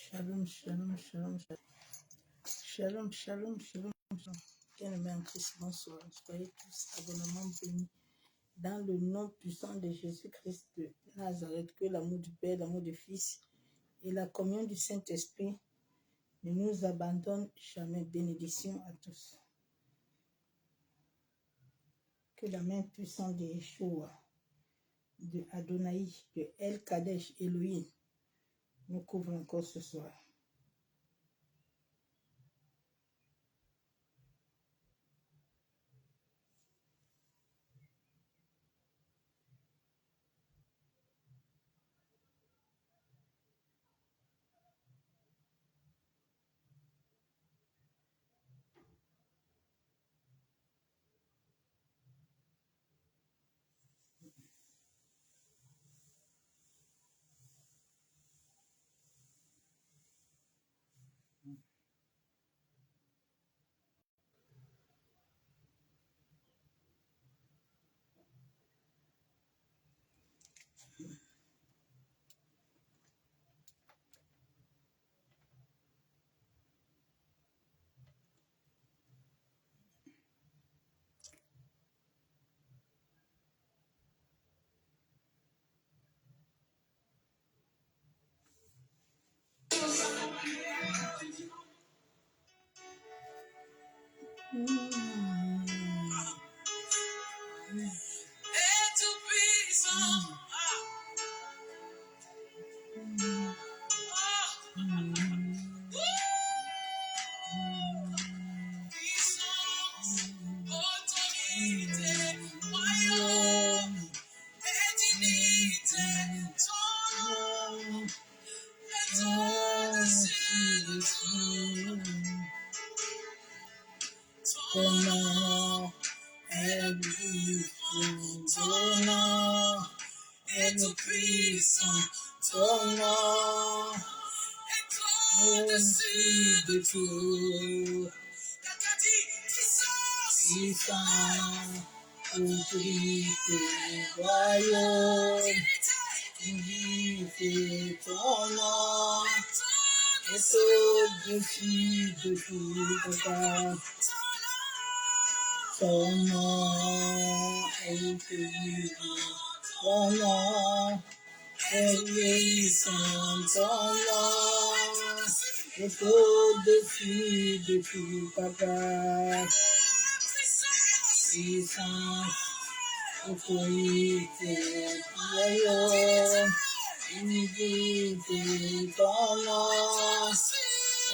Shalom, shalom, shalom, shalom, shalom, shalom, shalom. Bien-aimés en Christ, bonsoir. Soyez tous abondamment bénis. Dans le nom puissant de Jésus-Christ de Nazareth, que l'amour du Père, l'amour du Fils et la communion du Saint-Esprit ne nous abandonnent jamais. Bénédiction à tous. Que la main puissante de Yeshua, de Adonai, de El Kadesh, Elohim, nous couvre encore ce soir. Ton nom est au-dessus de tout. Puissant, autorité, royaume, dignité, ton nom est au-dessus de tout, papa. Ton nom est au-dessus de tout. Ton nom est puissant, ton nom est au-dessus de tout, papa. Puissance, autorité, royaume, dignité, ton nom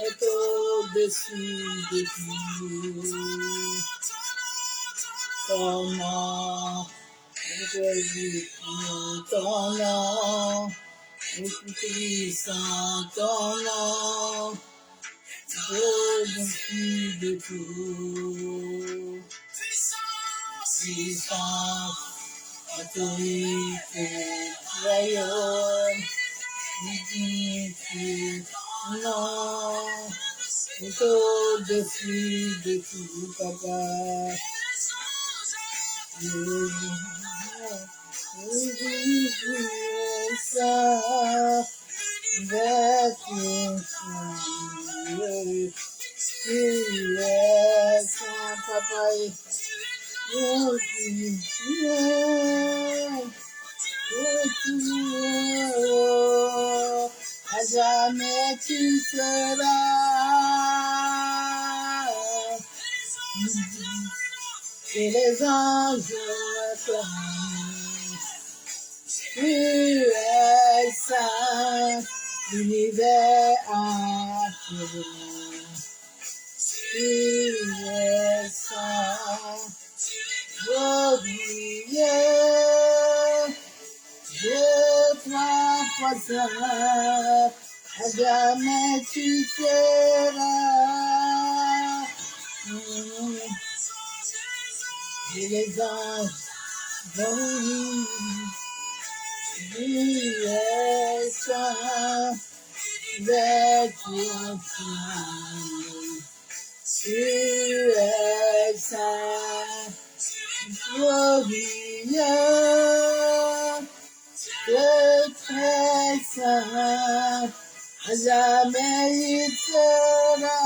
est au-dessus de tout. Ton nom est au-dessus, ton nom est puissant, ton nom est au-dessus de tout. Puissance, autorité, royaume, dignité, non, est au-dessus de tout, papa. Ça, tu es saint, papa. Oh, à jamais tu seras. Et les anges acclament. Tu es saint, l'univers acclame. Tu es saint. Glorieux, je toi saint, à jamais tu seras. Et les anges glorient, tu es saint, avec ton saint. Tu es saint. Glorieux, de très saint, à jamais il sera.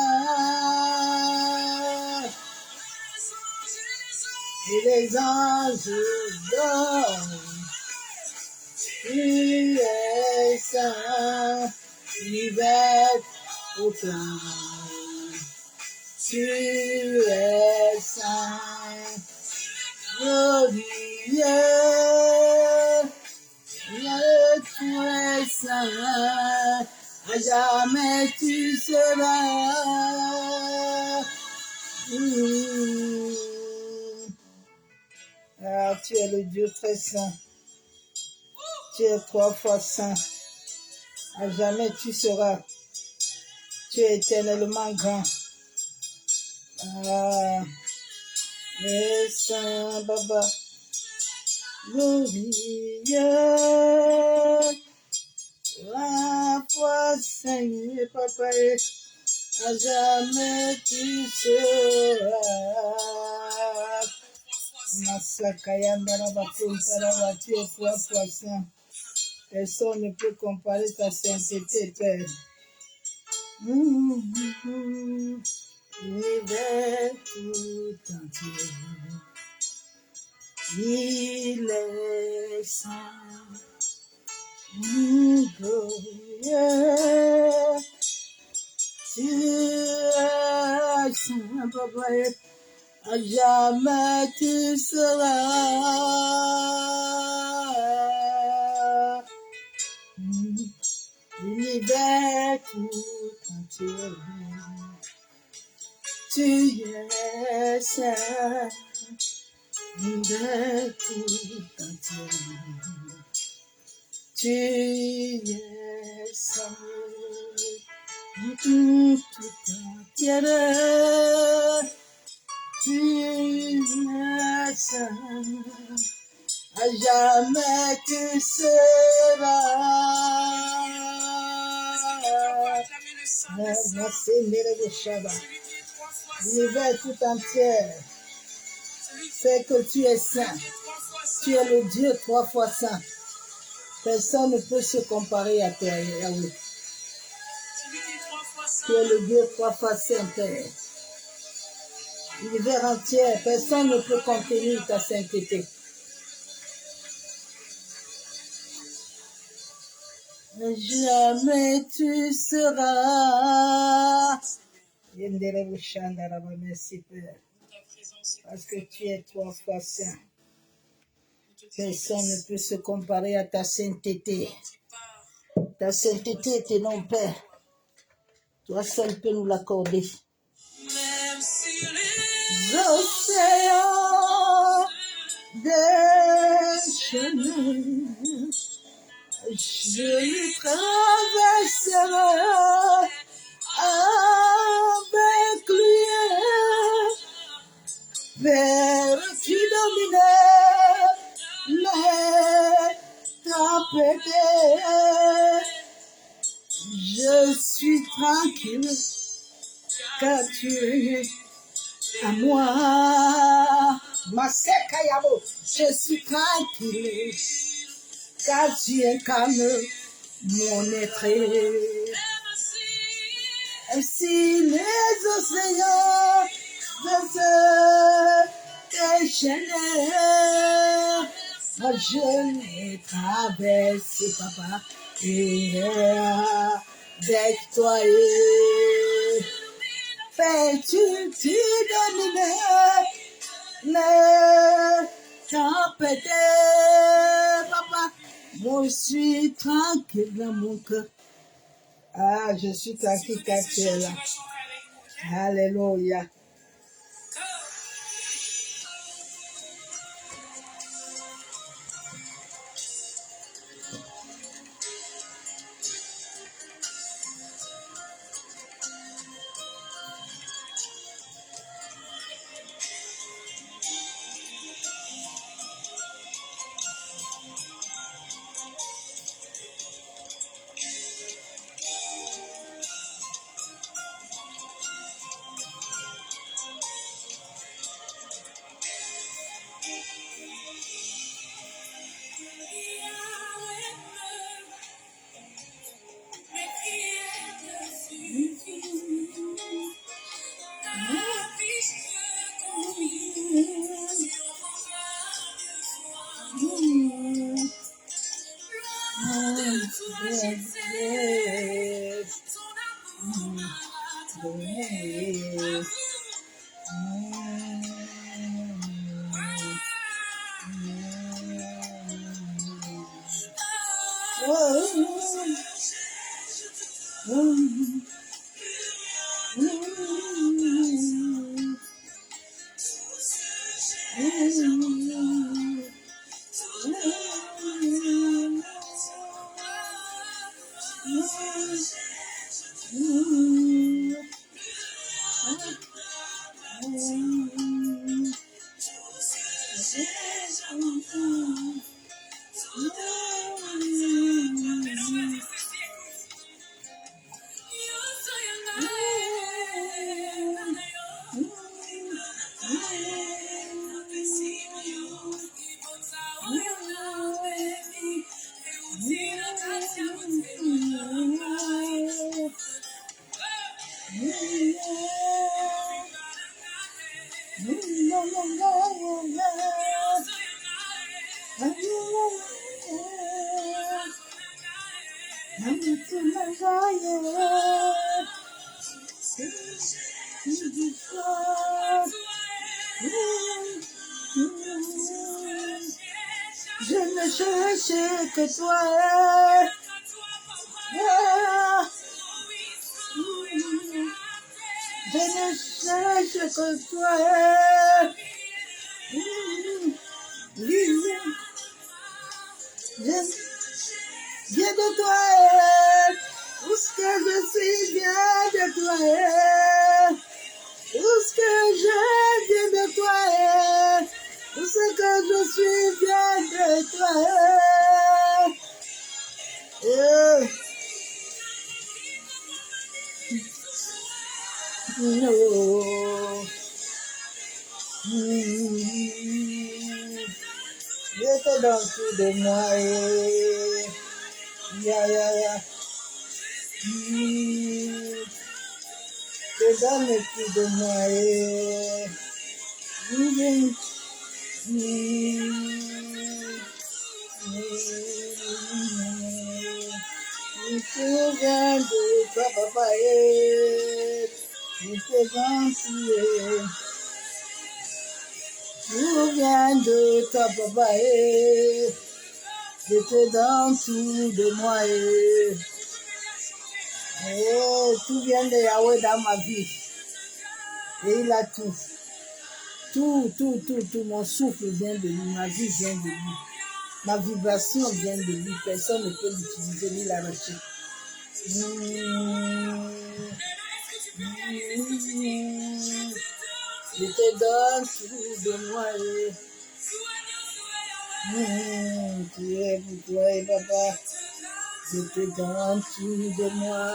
Et les anges dorment, tu es saint, l'hiver au plein. Tu es saint, glorieux, tu es saint, à jamais tu seras. Ah, tu es le Dieu très saint, tu es 3 fois saint, à jamais tu seras, tu es éternellement grand. Ah, et saint Baba, glorieux, la foi Seigneur Papa, à jamais tu seras. Masakayandarabakuntaraba, tu es 3 fois saint. Personne ne peut comparer ta sainteté, Père. L'hiver tout entier, il est saint, glorieux. Tu es saint, Papa, à jamais tu seras. L'hiver tout entier, tu es saint. L'hiver tout entier, tu es saint. Tout entier, tu es saint. À jamais tu seras. L'hiver tout entier, c'est que tu es saint. Tu es le Dieu 3 fois saint. Personne ne peut se comparer à toi, Yahweh. Tu es le Dieu 3 fois saint, Père. L'hiver entier, personne ne peut contenir ta sainteté. Jamais tu seras. Merci, Père. Parce que tu es 3 fois saint. Personne ne peut se comparer à ta sainteté. Ta sainteté est énorme, Père. Toi seul peux nous l'accorder. Océans déchaînés, je traverserai avec lui vers qui dominait les tempêtes. Je suis tranquille car tu es à moi. Masekayabo, je suis tranquille car tu incarnes mon être. Ainsi les océans de se déchaîner, moi je les traverse, Papa, et avec toi. Fais-tu dominer les tempêtes, Papa? Moi je suis tranquille dans mon cœur. Ah, je suis tranquille car tu es là. Alléluia. Je ne cherche que toi. Je ne cherche que toi. Je viens de toi. Où ce que je suis, viens de toi. Où ce que je viens de toi. Où ce que je suis, viens de toi. No. Je te donne tout de moi. Je donne tout de moi. Je me souviens de toi, papa. Je te donne tout. Je me souviens de toi, papa. Je te donne tout de moi. Tout vient de Yahweh dans ma vie. Et il a tout. Tout. Mon souffle vient de lui. Ma vie vient de lui. Ma vibration vient de lui. Personne ne peut l'utiliser ni l'arracher. Je te donne tout de moi. Tu es pour toi, papa. Je te donne tout de moi.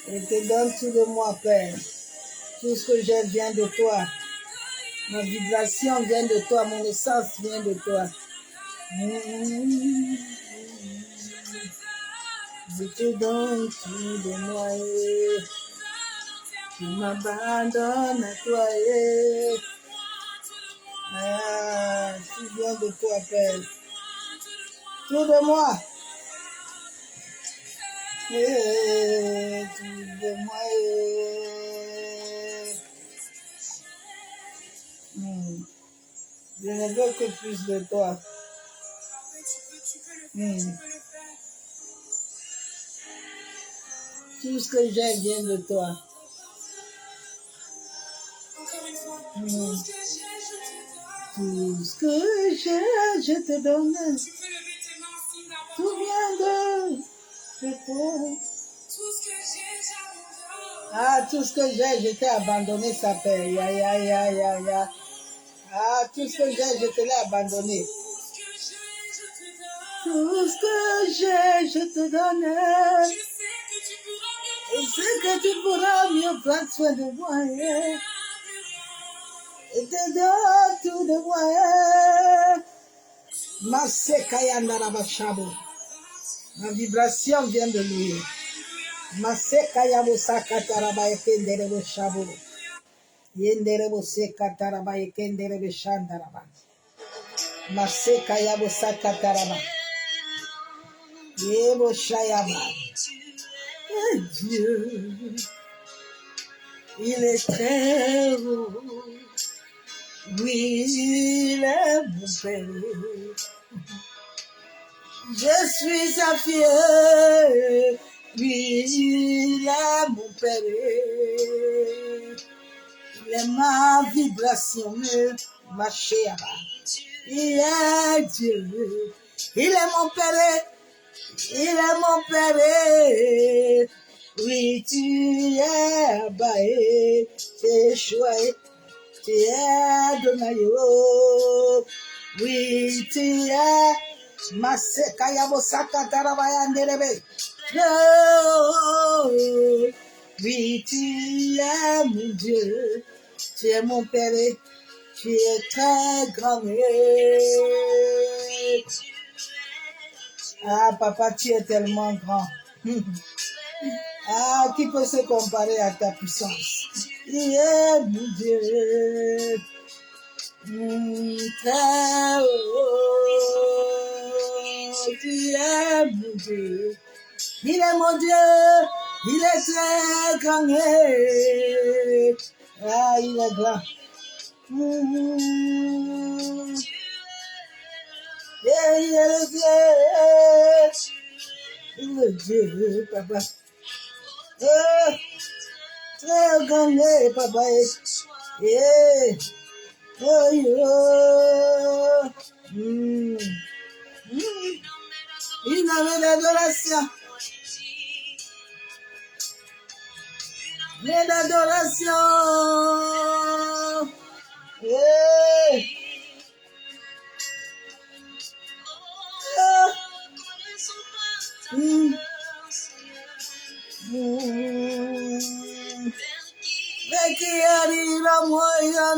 Je te donne tout de moi, Père. Tout ce que j'ai vient de toi. Ma vibration vient de toi. Mon essence vient de toi. Je te donne tout de moi. Tu m'abandonnes à toi. Tout vient de toi, Père. Tout de moi. Tout de moi. Je ne veux que plus de toi. Tout ce que j'ai vient de toi. Tout ce que j'ai, je te donne. Tout vient de toi. Tout ce que j'ai, je t'ai abandonné, ça fait. Tout ce que j'ai, je te l'ai abandonné. Tout ce que j'ai, je te donne. Je sais que tu pourras mieux prendre soin de moi. Je te donne tout de moi. Ma vibration vient de lui. Masekayabo sakataraba ekenderebo shabu. Yenderebo sekataraba ekenderebo shandaraba. Maseka yabo sakataraba. Yebo shayaba. Et Dieu, il est très beau. Oui, il est mon Père. Je suis sa fille. Oui, il est mon Père. Il est ma vibration, ma chère. Il est Dieu. Il est mon Père. Il est mon Père. Oui, tu es Baé. Tu es chouette. Tu es Donayo. Oui, tu es Maseka Yabo Sakatarabaya Nderebe. Oh, oui, tu es mon Dieu. Tu es mon Père. Tu es très grand. Ah, papa, tu es tellement grand. Ah, qui peut se comparer à ta puissance? Il est mon Dieu. Très haut. Tu es mon Dieu. Il est mon Dieu. Il est très grand. Ah, il est grand. Et il est le Dieu. Il est Dieu, papa. Oh, très grand, papa. Yeah. Oh, yo. Il avait l'adoration. Mais l'adoration. Yeah. Mais qui arrive à moi, yeah.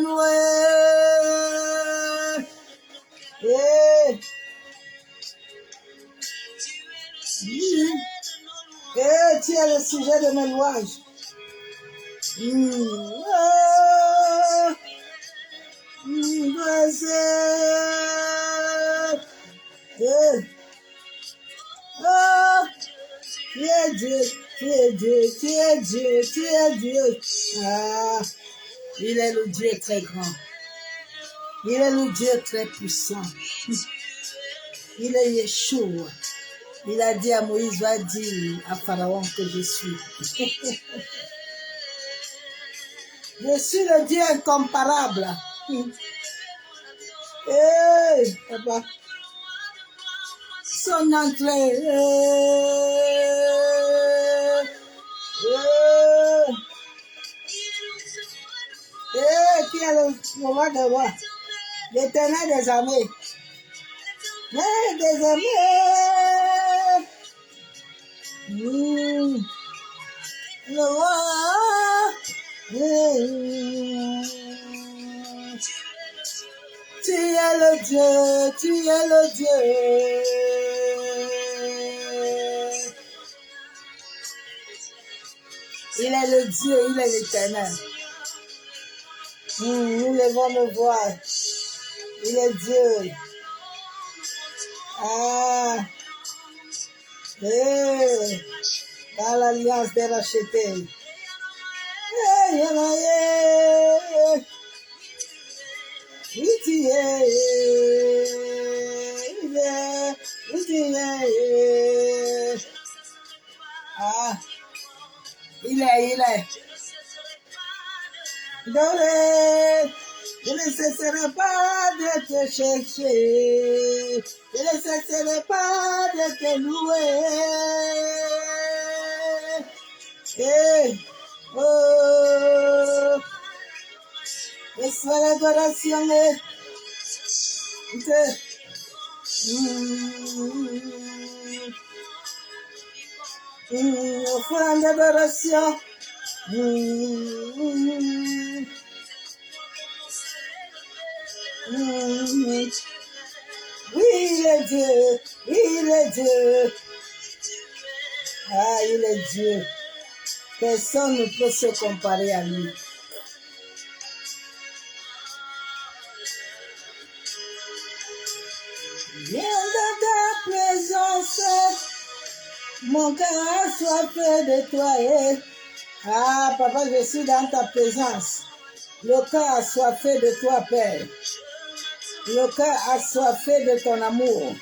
Et tu es le sujet de mes louanges. Tu es Dieu, tu es Dieu, tu es Dieu, tu es Dieu. Ah, il est le Dieu très grand. Il est le Dieu très puissant. Il est Yeshua. Il a dit à Moïse, va dire à Pharaon que je suis. Je suis le Dieu incomparable. Hey, papa. Son entrée. Qui est le roi de roi? L'Éternel des armées. Des armées. Le roi. Tu es le Dieu, tu es le Dieu. Il est le Dieu, il est l'Éternel. Nous levons nos voix. Il est Dieu. Ah. Dans l'alliance des rachetés. Ah, il est. Doré, je ne cesserai pas de te chercher. Je ne cesserai pas de te louer. Oh, reçois l'adoration. Offrande d'adoration. Oui, il est Dieu. Il est Dieu. Ah, il est Dieu. Personne ne peut se comparer à lui. Viens dans ta présence. Mon cœur a soifé de toi. Ah, papa, je suis dans ta présence. Le cœur a soifé de toi, Père. Le cœur a soifé de ton amour.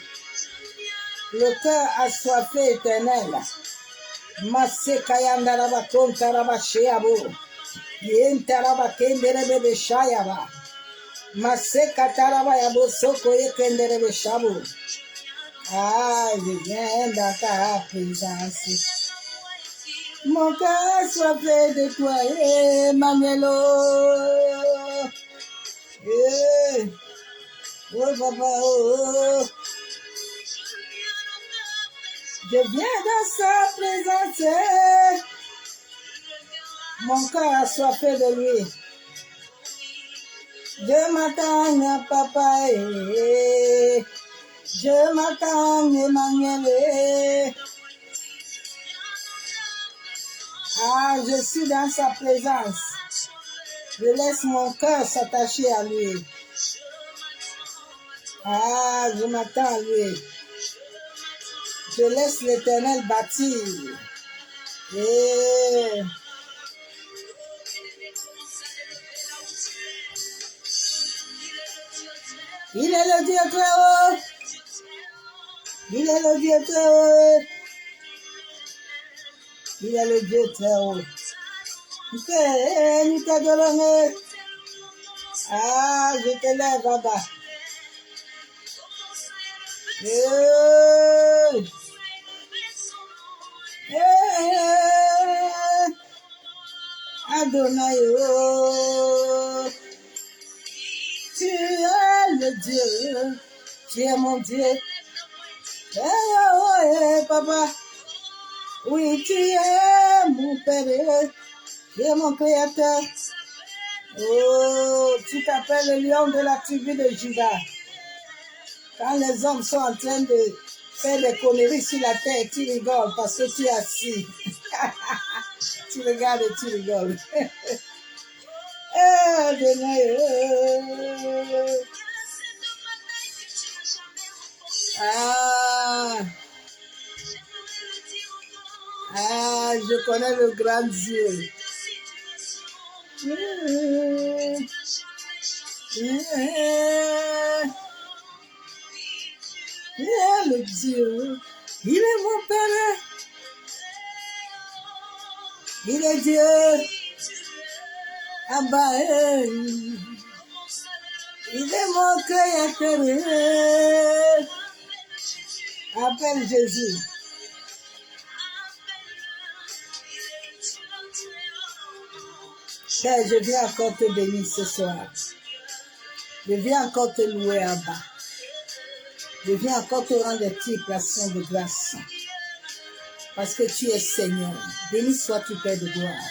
Le cœur a soifé éternel. Masse kayandaraba kontaraba sheabo. Yentaraba kenderebe shayaba. Masse kataraba yabo soko yekenderebe shabo. Ah, je viens dans ta présence. Mon cœur a soifé de toi, Emmanuelo. Oh, papa, oh. Je viens dans sa présence. Mon cœur a soifé de lui. Je m'attends, papa. Je m'attends, Emmanuel. Ah, je suis dans sa présence. Je laisse mon cœur s'attacher à lui. Ah, je m'attends à lui. Je laisse l'Éternel bâtir. Et... il est le Dieu très haut. Il est le Dieu très haut. Il est le Dieu très haut. Ah, je te lève, Baba. Adonai, oh, tu es le Dieu, tu es mon Dieu. Papa, oui, tu es mon Père, tu es mon Créateur. Oh, tu t'appelles le lion de la tribu de Juda. Quand les hommes sont en train de faire des conneries sur la terre, tu rigoles parce que tu es assis. Tu regardes et tu rigoles. Je connais le grand Dieu. Il est le Dieu. Il est mon Père. Il est Dieu. Abba, il est mon Créateur. Appelle Jésus. Père, je viens encore te bénir ce soir. Je viens encore te louer, Abba. Je viens encore te rendre des petites actions de grâce. Parce que tu es Seigneur. Béni sois-tu, Père de gloire.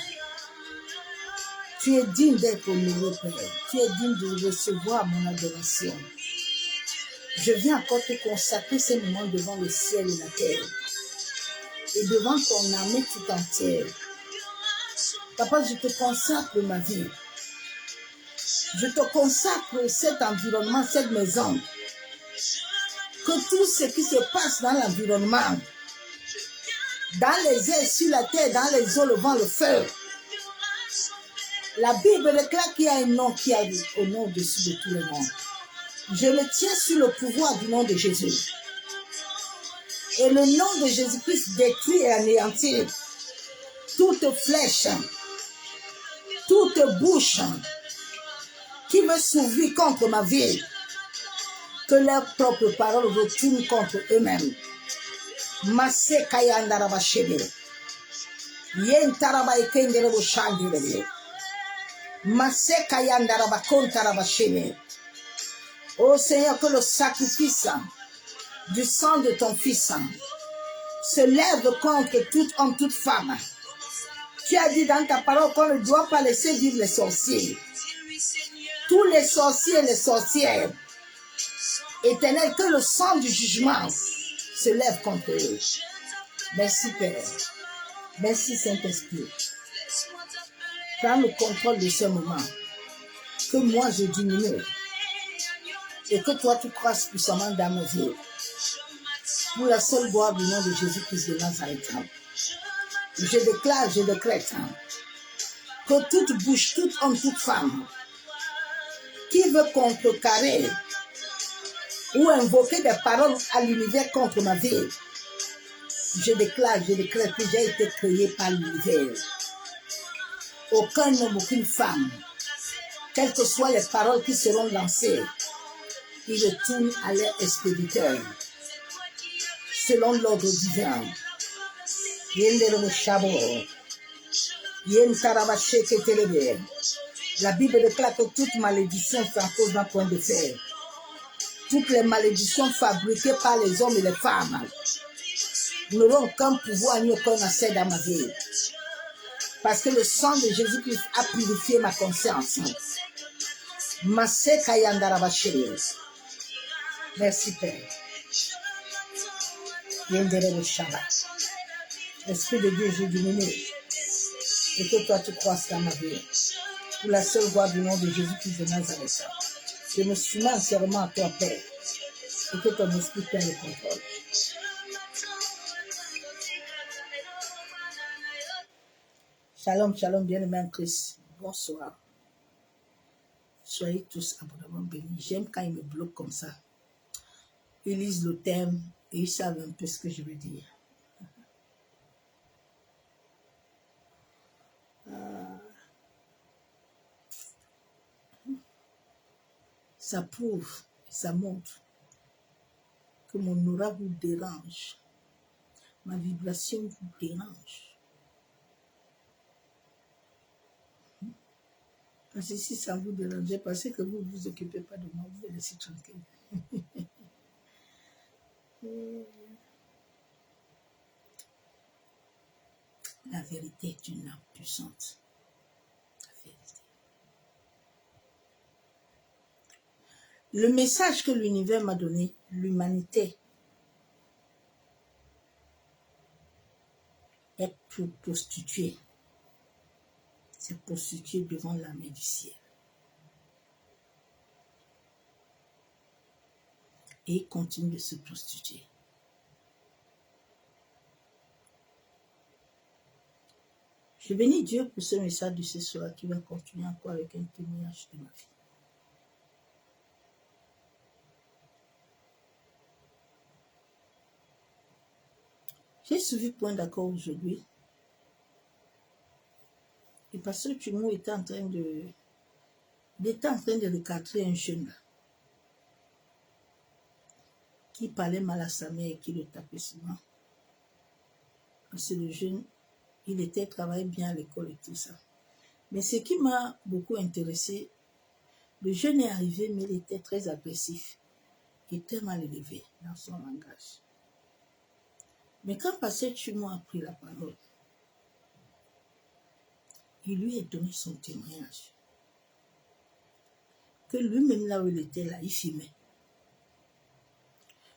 Tu es digne d'être honoré, Père. Tu es digne de recevoir mon adoration. Je viens encore te consacrer ce moment devant le ciel et la terre. Et devant ton armée tout entière. Papa, je te consacre ma vie. Je te consacre cet environnement, cette maison. Que tout ce qui se passe dans l'environnement, dans les airs, sur la terre, dans les eaux, le vent, le feu. La Bible déclare qu'il y a un nom qui est au nom au-dessus de tout le monde. Je me tiens sur le pouvoir du nom de Jésus. Et le nom de Jésus-Christ détruit et anéantit toute flèche, toute bouche qui me sourit contre ma vie. Que leurs propres paroles retournent contre eux-mêmes. Masse kayandaraba shebere. Yentaraba ekenderebo shandirebe. Masse kayandaraba kontaraba shebere. Ô Seigneur, que le sacrifice du sang de ton Fils se lève contre tout homme, toute femme. Tu as dit dans ta parole qu'on ne doit pas laisser vivre les sorciers. Tous les sorciers et les sorcières, Éternel, que le sang du jugement se lève contre eux. Merci Père. Merci Saint-Esprit. Prends le contrôle de ce moment. Que moi je diminue. et que toi tu croisses puissamment dans ma vie. Pour la seule gloire du nom de Jésus-Christ de Nazareth. Je déclare, je décrète que toute bouche, tout homme, toute femme qui veut contrecarrer ou invoquer des paroles à l'univers contre ma vie, je déclare, je décrète que j'ai été créé par l'univers. Aucun homme, aucune femme, quelles que soient les paroles qui seront lancées, ils retournent à leur expéditeur, selon l'ordre divin. La Bible déclare que toute malédiction sans cause d'un point de fer. Toutes les malédictions fabriquées par les hommes et les femmes n'auront aucun pouvoir ni aucun accès dans ma vie. Parce que le sang de Jésus-Christ a purifié ma conscience. Merci Père. L'Esprit de Dieu, je diminue. Et que toi tu croisses dans ma vie. Pour la seule gloire du nom de Jésus-Christ de Nazareth. Je me soumets entièrement à toi, Père. Et que ton esprit prenne le contrôle. Shalom, shalom, bien-aimés en Christ. Bonsoir. Soyez tous abondamment bénis. J'aime quand ils me bloquent comme ça. Ils lisent le thème et ils savent un peu ce que je veux dire. Ça prouve, ça montre que mon aura vous dérange. Ma vibration vous dérange. Parce que si ça vous dérange, parce que vous ne vous occupez pas de moi, vous me laissez tranquille. La vérité est une âme puissante. La vérité. Le message que l'univers m'a donné, l'humanité, est pour prostituer. C'est prostituer devant l'armée du ciel. Et il continue de se prostituer. Je bénis Dieu pour ce message de ce soir qui va continuer encore avec un témoignage de ma vie. J'ai suivi point d'accord aujourd'hui. Et parce que Tumou était en train de recadrer un jeune là, qui parlait mal à sa mère et qui le tapait souvent. Parce que le jeune, il était travaillé bien à l'école et tout ça. Mais ce qui m'a beaucoup intéressé, le jeune est arrivé, mais il était très agressif et très mal élevé dans son langage. Mais quand Pasteur Tumou a pris la parole, il lui a donné son témoignage. Que lui-même, là où il était, là, il fumait.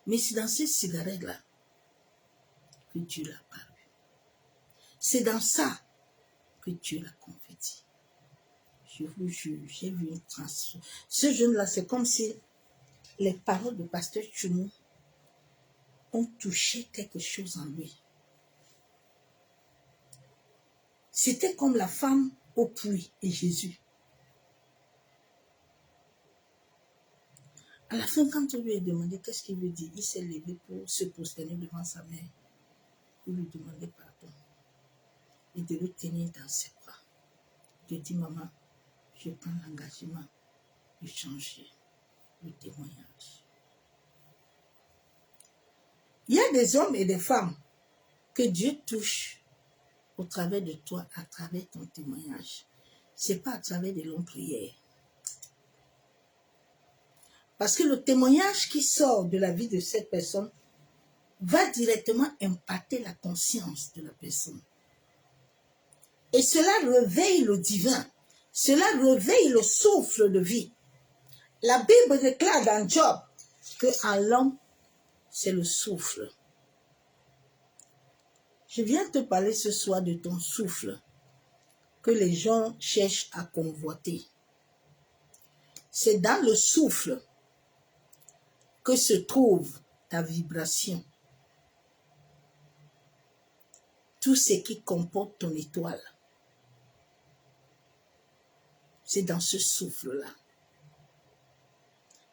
Mais c'est dans ces cigarettes-là que Dieu l'a paru. C'est dans ça que Dieu l'a converti. Je vous jure, j'ai vu une transformation. Ce jeune-là, c'est comme si les paroles de Pasteur Tumou ont touché quelque chose en lui. C'était comme la femme au puits et Jésus. À la fin, quand on lui a demandé qu'est-ce qu'il veut dire, il s'est levé pour se prosterner devant sa mère, pour lui demander pardon et de le tenir dans ses bras. Il dit, maman, je prends l'engagement de changer le témoignage. Il y a des hommes et des femmes que Dieu touche au travers de toi, à travers ton témoignage. Ce n'est pas à travers des longues prières. Parce que le témoignage qui sort de la vie de cette personne va directement impacter la conscience de la personne. Et cela réveille le divin. Cela réveille le souffle de vie. La Bible déclare dans Job qu'en l'homme, c'est le souffle. Je viens te parler ce soir de ton souffle que les gens cherchent à convoiter. C'est dans le souffle que se trouve ta vibration. Tout ce qui comporte ton étoile. C'est dans ce souffle-là.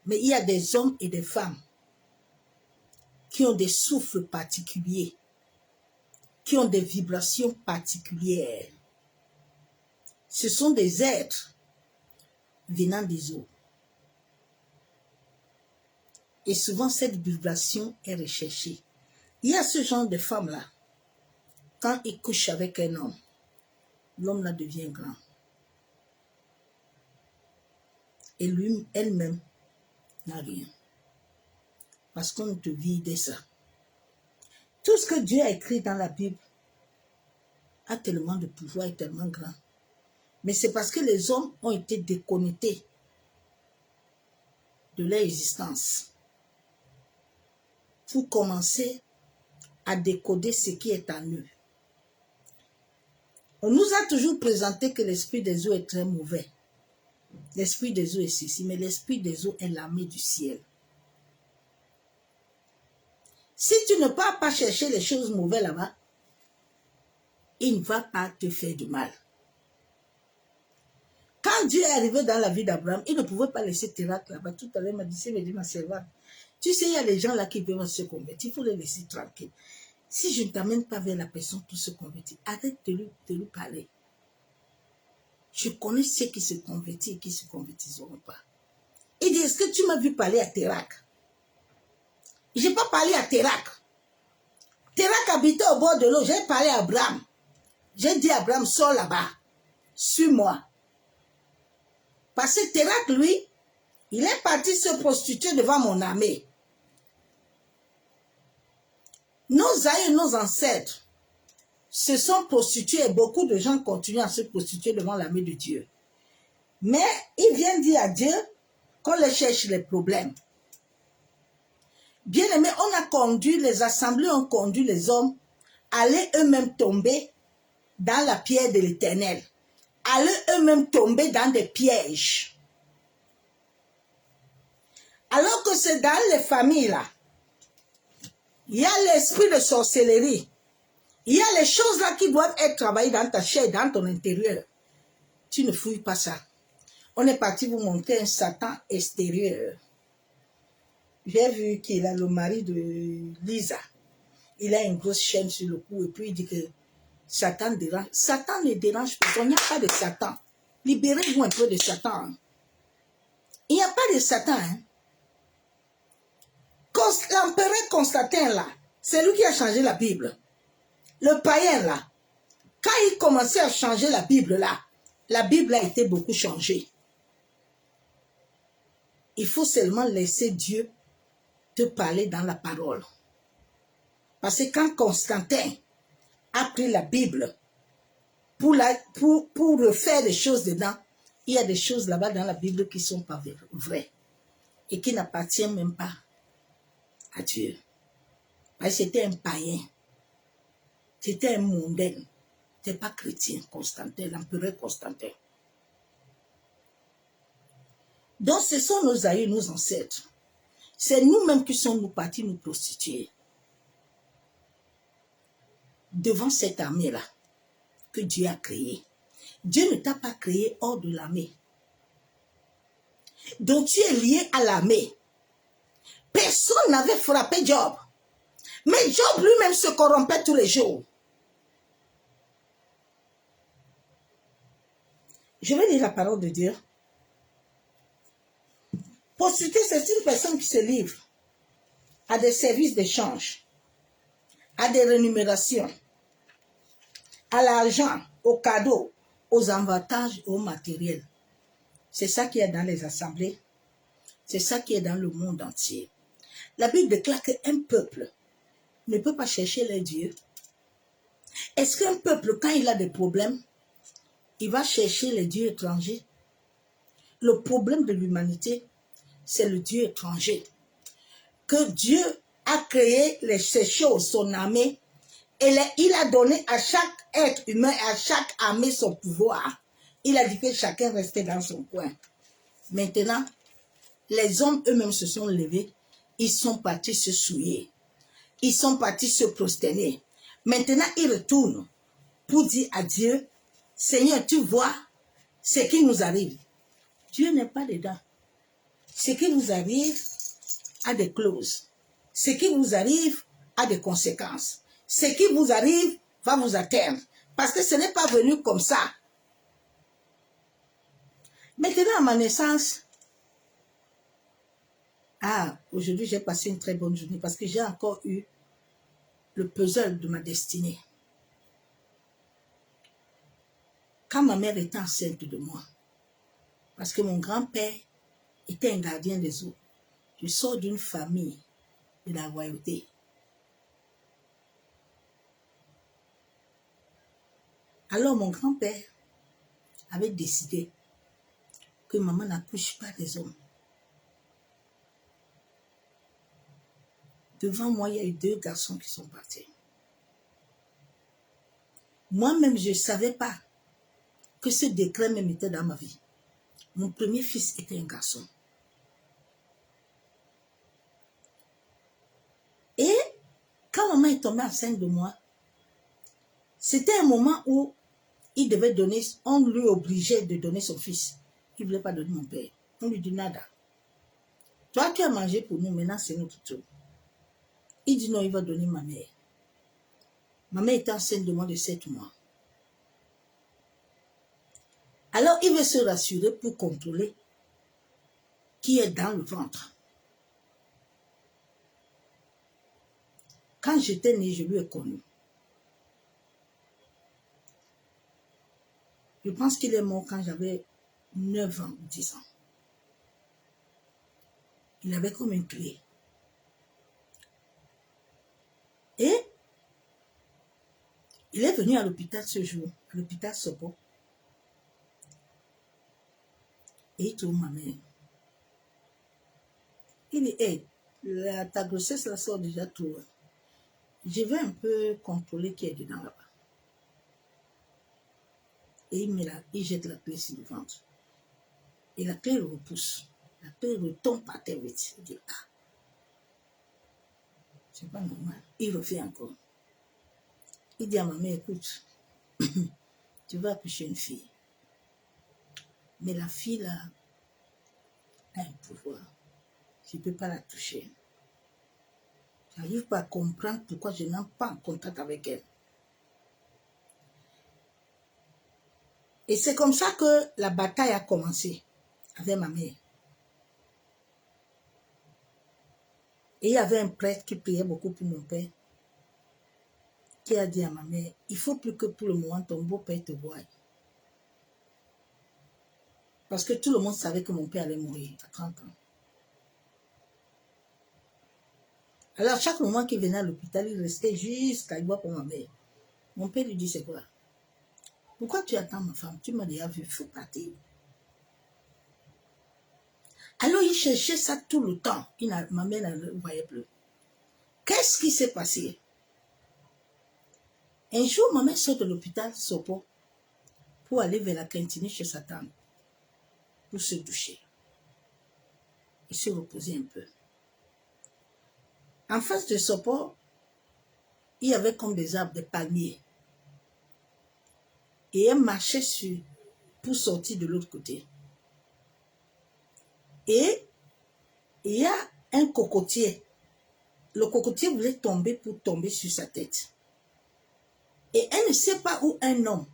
Mais il y a des hommes et des femmes qui ont des souffles particuliers, qui ont des vibrations particulières. Ce sont des êtres venant des eaux. Et souvent, cette vibration est recherchée. Il y a ce genre de femmes-là, quand ils couchent avec un homme, l'homme là devient grand. Et lui, elle-même, n'a rien. Parce qu'on te vide ça. Tout ce que Dieu a écrit dans la Bible a tellement de pouvoir et tellement grand. Mais c'est parce que les hommes ont été déconnectés de leur existence pour commencer à décoder ce qui est en eux. On nous a toujours présenté que l'esprit des eaux est très mauvais. L'esprit des eaux est ceci, mais l'esprit des eaux est l'armée du ciel. Si tu ne pars pas chercher les choses mauvaises là-bas, il ne va pas te faire du mal. Quand Dieu est arrivé dans la vie d'Abraham, il ne pouvait pas laisser Térak là-bas. Tout à l'heure, il m'a dit, c'est ma servante. Tu sais, il y a des gens là qui peuvent se convertir. Il faut les laisser tranquilles. Si je ne t'amène pas vers la personne qui se convertit, arrête de lui parler. Je connais ceux qui se convertissent et qui ne se convertiront pas. Il dit, est-ce que tu m'as vu parler à Térak? Je n'ai pas parlé à Térak. Térak habitait au bord de l'eau. J'ai parlé à Abraham. J'ai dit à Abraham, sors là-bas. Suis-moi. Parce que Térak, lui, il est parti se prostituer devant mon armée. Nos aïeux, nos ancêtres se sont prostitués et beaucoup de gens continuent à se prostituer devant l'armée de Dieu. Mais ils viennent dire à Dieu qu'on les cherche les problèmes. Bien aimé, on a conduit, les assemblées ont conduit les hommes à aller eux-mêmes tomber dans la pierre de l'Éternel. Aller eux-mêmes tomber dans des pièges. Alors que c'est dans les familles là, il y a l'esprit de sorcellerie. Il y a les choses là qui doivent être travaillées dans ta chair, dans ton intérieur. Tu ne fouilles pas ça. On est parti vous montrer un Satan extérieur. J'ai vu qu'il a le mari de Lisa. Il a une grosse chaîne sur le cou et puis il dit que Satan dérange. Satan ne dérange pas. Il n'y a pas de Satan. Libérez-vous un peu de Satan. Il n'y a pas de Satan. Hein? L'empereur Constantin là, c'est lui qui a changé la Bible. Le païen là, quand il commençait à changer la Bible là, la Bible a été beaucoup changée. Il faut seulement laisser Dieu te parler dans la parole. Parce que quand Constantin a pris la Bible pour refaire des choses dedans, il y a des choses là-bas dans la Bible qui ne sont pas vraies et qui n'appartiennent même pas à Dieu. Parce que c'était un païen. C'était un mondain. C'était pas chrétien, Constantin, l'empereur Constantin. Donc ce sont nos aïeux, nos ancêtres. C'est nous-mêmes qui sommes partis nous prostituer. Devant cette armée-là que Dieu a créée. Dieu ne t'a pas créé hors de l'armée. Donc tu es lié à l'armée. Personne n'avait frappé Job. Mais Job lui-même se corrompait tous les jours. Je vais lire la parole de Dieu. Prostituée, c'est une personne qui se livre à des services d'échange, à des rémunérations, à l'argent, aux cadeaux, aux avantages, aux matériels. C'est ça qui est dans les assemblées. C'est ça qui est dans le monde entier. La Bible déclare qu'un peuple ne peut pas chercher les dieux. Est-ce qu'un peuple, quand il a des problèmes, il va chercher les dieux étrangers? Le problème de l'humanité, c'est le Dieu étranger. Que Dieu a créé ces choses, son armée, et il a donné à chaque être humain, à chaque armée son pouvoir. Il a dit que chacun restait dans son coin. Maintenant, les hommes eux-mêmes se sont levés Ils sont partis se souiller. Ils sont partis se prosterner. Maintenant, ils retournent pour dire à Dieu, Seigneur, tu vois ce qui nous arrive. Dieu n'est pas dedans. Ce qui vous arrive a des clauses. Ce qui vous arrive a des conséquences. Ce qui vous arrive va vous atteindre. Parce que ce n'est pas venu comme ça. Maintenant, à ma naissance, aujourd'hui, j'ai passé une très bonne journée parce que j'ai encore eu le puzzle de ma destinée. Quand ma mère était enceinte de moi, parce que mon grand-père était un gardien des eaux, je sors d'une famille de la royauté. Alors mon grand-père avait décidé que maman n'accouche pas des hommes. Devant moi, il y a eu 2 garçons qui sont partis. Moi-même, je ne savais pas que ce décret me mettait dans ma vie. Mon premier fils était un garçon. Et quand maman est tombée enceinte de moi, c'était un moment où il devait donner, on lui obligeait de donner son fils. Il ne voulait pas donner mon père. On lui dit nada. Toi, tu as mangé pour nous, maintenant c'est notre tour. Il dit non, il va donner ma mère. Ma mère était enceinte de moi de 7 mois. Alors, il veut se rassurer pour contrôler qui est dans le ventre. Quand j'étais née, je lui ai connu. Je pense qu'il est mort quand j'avais 9 ans ou 10 ans. Il avait comme une clé. Et il est venu à l'hôpital ce jour, à l'hôpital Sopo. Et il trouve ma mère. Il dit, hey, ta grossesse la sort déjà tout. Je vais un peu contrôler qui est dedans là-bas. Et il jette la clé sur le ventre. Et la clé le repousse. La clé retombe par terre vite. Il dit, c'est pas normal. Il refait encore. Il dit à ma mère, écoute, tu vas accoucher une fille. Mais la fille là a un pouvoir. Je ne peux pas la toucher. Je n'arrive pas à comprendre pourquoi je n'entre pas en contact avec elle. Et c'est comme ça que la bataille a commencé avec ma mère. Et il y avait un prêtre qui priait beaucoup pour mon père, qui a dit à ma mère, il ne faut plus que pour le moment ton beau-père te voie. Parce que tout le monde savait que mon père allait mourir à 30 ans. Alors, chaque moment qu'il venait à l'hôpital, il restait jusqu'à y voir pour ma mère. Mon père lui dit, c'est quoi? Pourquoi tu attends ma femme? Tu m'as déjà vu, il faut partir. Alors, il cherchait ça tout le temps. Ma mère ne le voyait plus. Qu'est-ce qui s'est passé? Un jour, ma mère sort de l'hôpital Sopo pour aller vers la cantine chez sa tante pour se doucher et se reposer un peu. En face de Sopo, il y avait comme des arbres, des palmiers. Et elle marchait pour sortir de l'autre côté. Et il y a un cocotier. Le cocotier voulait tomber pour tomber sur sa tête. Et elle ne sait pas où un homme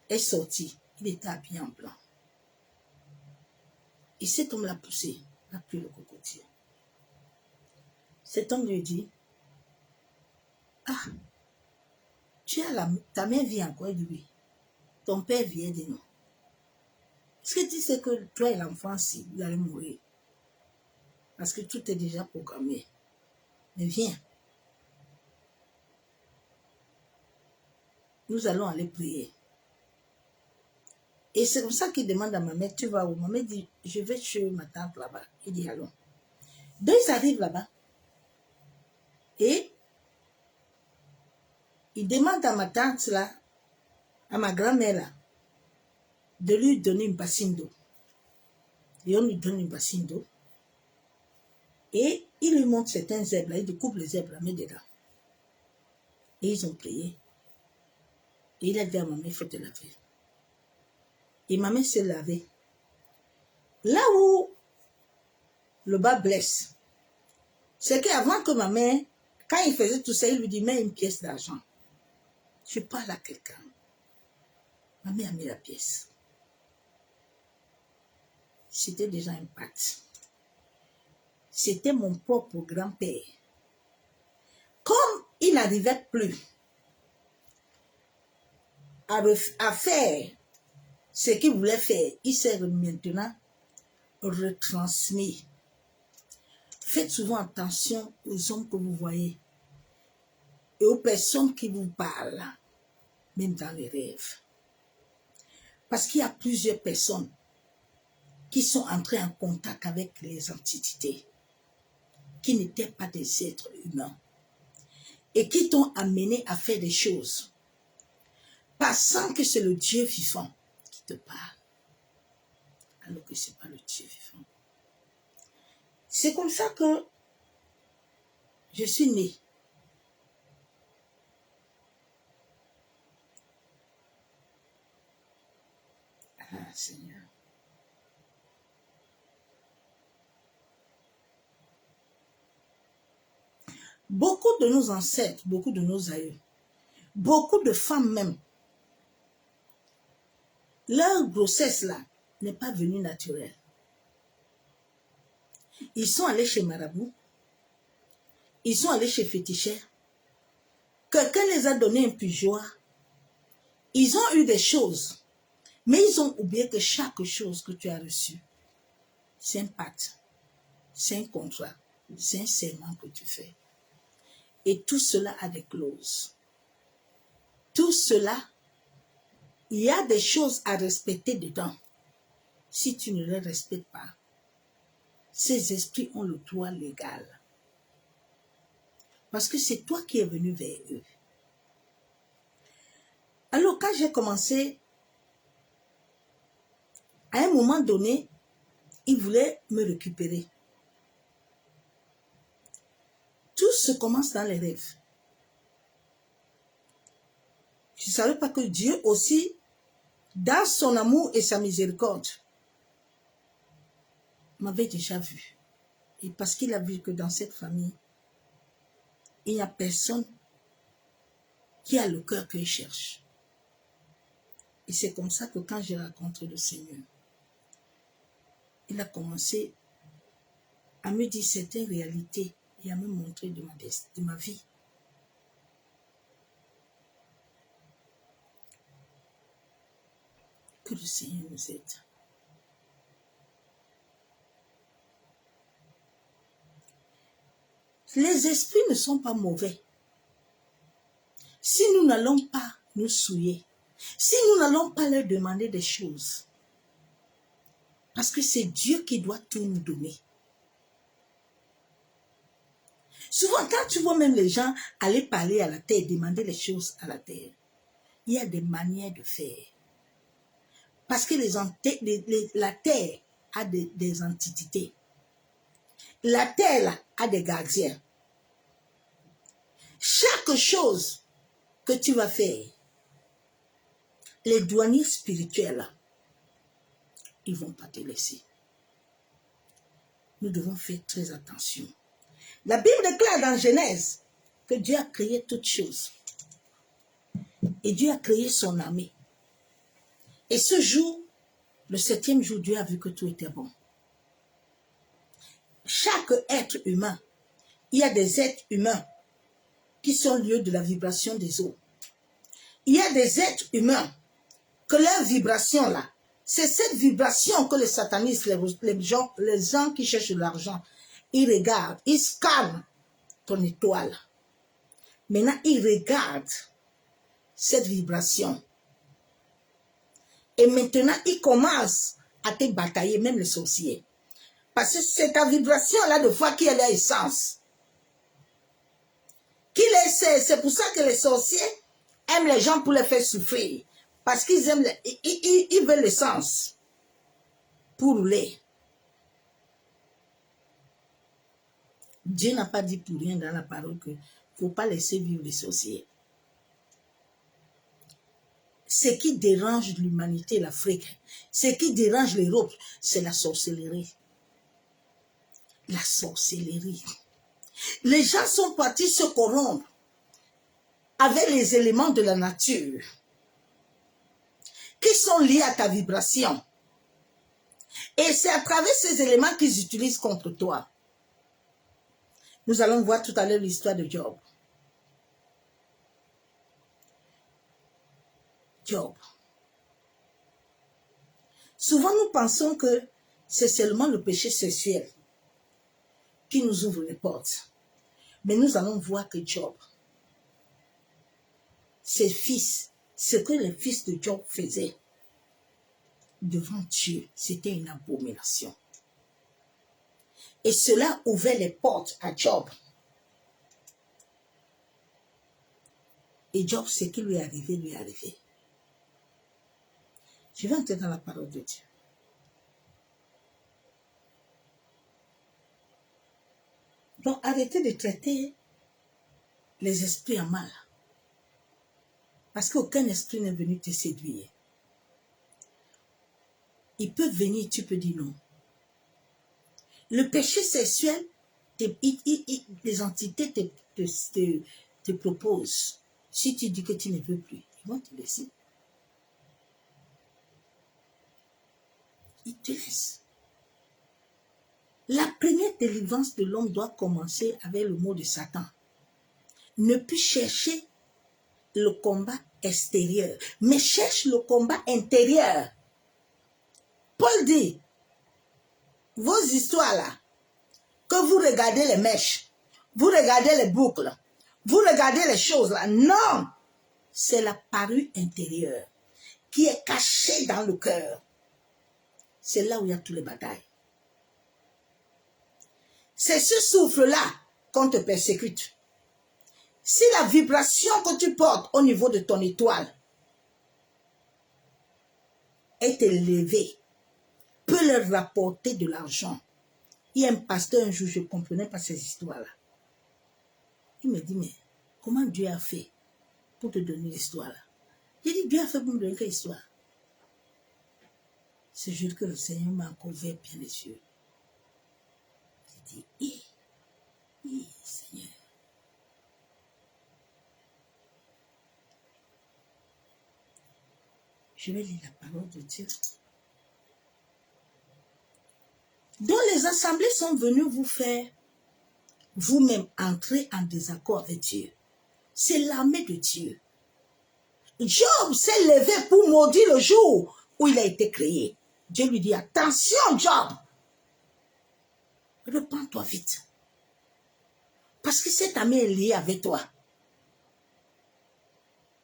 est sorti. Il était habillé en blanc. Et cet homme l'a poussé, l'a pris le cocotier. Cet homme lui dit, ta mère vit encore? Il dit oui. Ton père vient de nous. Est-ce que tu sais que toi et l'enfant, si vous allez mourir? Parce que tout est déjà programmé. Mais viens. Nous allons aller prier. Et c'est comme ça qu'il demande à ma mère, tu vas où? Ma mère dit, je vais chez ma tante là-bas. Il dit, allons. Donc, ils arrivent là-bas. Et il demande à ma tante là, à ma grand-mère là, de lui donner une bassine d'eau. Et on lui donne une bassine d'eau. Et il lui montre certains zèbres, là, il découpe les zèbres, met dedans. Et ils ont prié. Et il a dit à maman, il faut te laver. Et maman s'est lavée. Là où le bas blesse, c'est qu'avant que ma mère, quand il faisait tout ça, il lui dit, mets une pièce d'argent. Je parle à quelqu'un. Ma mère a mis la pièce. C'était déjà un pacte. C'était mon propre grand-père. Comme il n'arrivait plus à faire ce qu'il voulait faire, il s'est maintenant retransmis. Faites souvent attention aux hommes que vous voyez et aux personnes qui vous parlent, même dans les rêves. Parce qu'il y a plusieurs personnes qui sont entrées en contact avec les entités, qui n'étaient pas des êtres humains, et qui t'ont amené à faire des choses, pensant que c'est le Dieu vivant qui te parle, alors que ce n'est pas le Dieu vivant. C'est comme ça que je suis née. Ah, Seigneur. Beaucoup de nos ancêtres, beaucoup de nos aïeux, beaucoup de femmes même, leur grossesse là n'est pas venue naturelle. Ils sont allés chez Marabout, ils sont allés chez féticheur, quelqu'un les a donné un pujoir, ils ont eu des choses, mais ils ont oublié que chaque chose que tu as reçue, c'est un pacte, c'est un contrat, c'est un serment que tu fais. Et tout cela a des clauses. Tout cela, il y a des choses à respecter dedans. Si tu ne les respectes pas, ces esprits ont le droit légal. Parce que c'est toi qui es venu vers eux. Alors, quand j'ai commencé, à un moment donné, ils voulaient me récupérer. Tout se commence dans les rêves. Je ne savais pas que Dieu aussi, dans son amour et sa miséricorde, m'avait déjà vu. Et parce qu'il a vu que dans cette famille, il n'y a personne qui a le cœur qu'il cherche. Et c'est comme ça que quand j'ai rencontré le Seigneur, il a commencé à me dire certaines réalités et à me montrer de ma vie. Que le Seigneur nous aide. Les esprits ne sont pas mauvais. Si nous n'allons pas nous souiller, si nous n'allons pas leur demander des choses, parce que c'est Dieu qui doit tout nous donner. Souvent, quand tu vois même les gens aller parler à la terre, demander les choses à la terre, il y a des manières de faire. Parce que la terre a des entités. La terre a des gardiens. Chaque chose que tu vas faire, les douaniers spirituels, ils ne vont pas te laisser. Nous devons faire très attention. La Bible déclare dans Genèse que Dieu a créé toutes choses. Et Dieu a créé son armée. Et ce jour, le 7e jour, Dieu a vu que tout était bon. Chaque être humain, il y a des êtres humains qui sont lieu de la vibration des eaux. Il y a des êtres humains que leur vibration là, c'est cette vibration que les satanistes, les gens qui cherchent l'argent, ils regardent, ils scannent ton étoile. Maintenant, ils regardent cette vibration. Et maintenant, ils commencent à te batailler, même les sorciers. Parce que c'est ta vibration-là de foi qui est leur essence. C'est pour ça que les sorciers aiment les gens pour les faire souffrir. Parce qu'ils aiment, ils veulent l'essence pour rouler. Dieu n'a pas dit pour rien dans la parole qu'il ne faut pas laisser vivre les sorciers. Ce qui dérange l'humanité, l'Afrique, ce qui dérange l'Europe, c'est la sorcellerie. La sorcellerie. Les gens sont partis se corrompre avec les éléments de la nature qui sont liés à ta vibration. Et c'est à travers ces éléments qu'ils utilisent contre toi. Nous allons voir tout à l'heure l'histoire de Job. Job. Souvent, nous pensons que c'est seulement le péché sexuel qui nous ouvre les portes. Mais nous allons voir que Job, ses fils, ce que les fils de Job faisaient devant Dieu, c'était une abomination. Et cela ouvrait les portes à Job. Et Job, ce qui lui est arrivé, lui est arrivé. Je vais entrer dans la parole de Dieu. Donc, arrêtez de traiter les esprits en mal. Parce qu'aucun esprit n'est venu te séduire. Ils peuvent venir, tu peux dire non. Le péché sexuel, les entités te proposent. Si tu dis que tu ne veux plus, ils vont te laisser. Ils te laissent. La première délivrance de l'homme doit commencer avec le mot de Satan. Ne plus chercher le combat extérieur, mais cherche le combat intérieur. Paul dit, vos histoires là, que vous regardez les mèches, vous regardez les boucles, vous regardez les choses là, non, c'est la parure intérieure qui est cachée dans le cœur. C'est là où il y a tous les batailles. C'est ce souffle-là qu'on te persécute. Si la vibration que tu portes au niveau de ton étoile est élevée, peut leur rapporter de l'argent. Il y a un pasteur un jour, je ne comprenais pas ces histoires-là. Il me dit, mais comment Dieu a fait pour te donner l'histoire-là? J'ai dit, Dieu a fait pour me donner quelle histoire? Ce jour que le Seigneur m'a encore ouvert bien les yeux. J'ai dit, Seigneur. Je vais lire la parole de Dieu. Dont les assemblées sont venues vous faire vous-même entrer en désaccord avec Dieu. C'est l'armée de Dieu. Job s'est levé pour maudire le jour où il a été créé. Dieu lui dit, attention Job, repends-toi vite. Parce que cette armée est liée avec toi.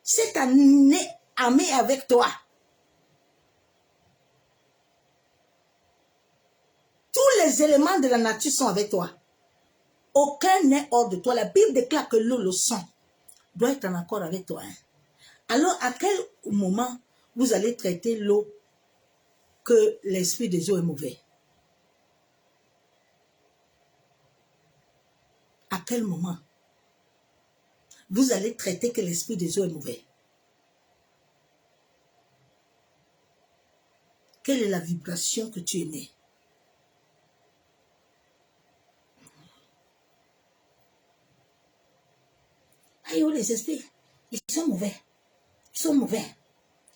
Cette armée est avec toi. Tous les éléments de la nature sont avec toi. Aucun n'est hors de toi. La Bible déclare que l'eau, le sang, doit être en accord avec toi. Alors, à quel moment vous allez traiter l'eau que l'esprit des eaux est mauvais? À quel moment vous allez traiter que l'esprit des eaux est mauvais? Quelle est la vibration que tu émets? Aïe, les esprits, ils sont mauvais. Ils sont mauvais.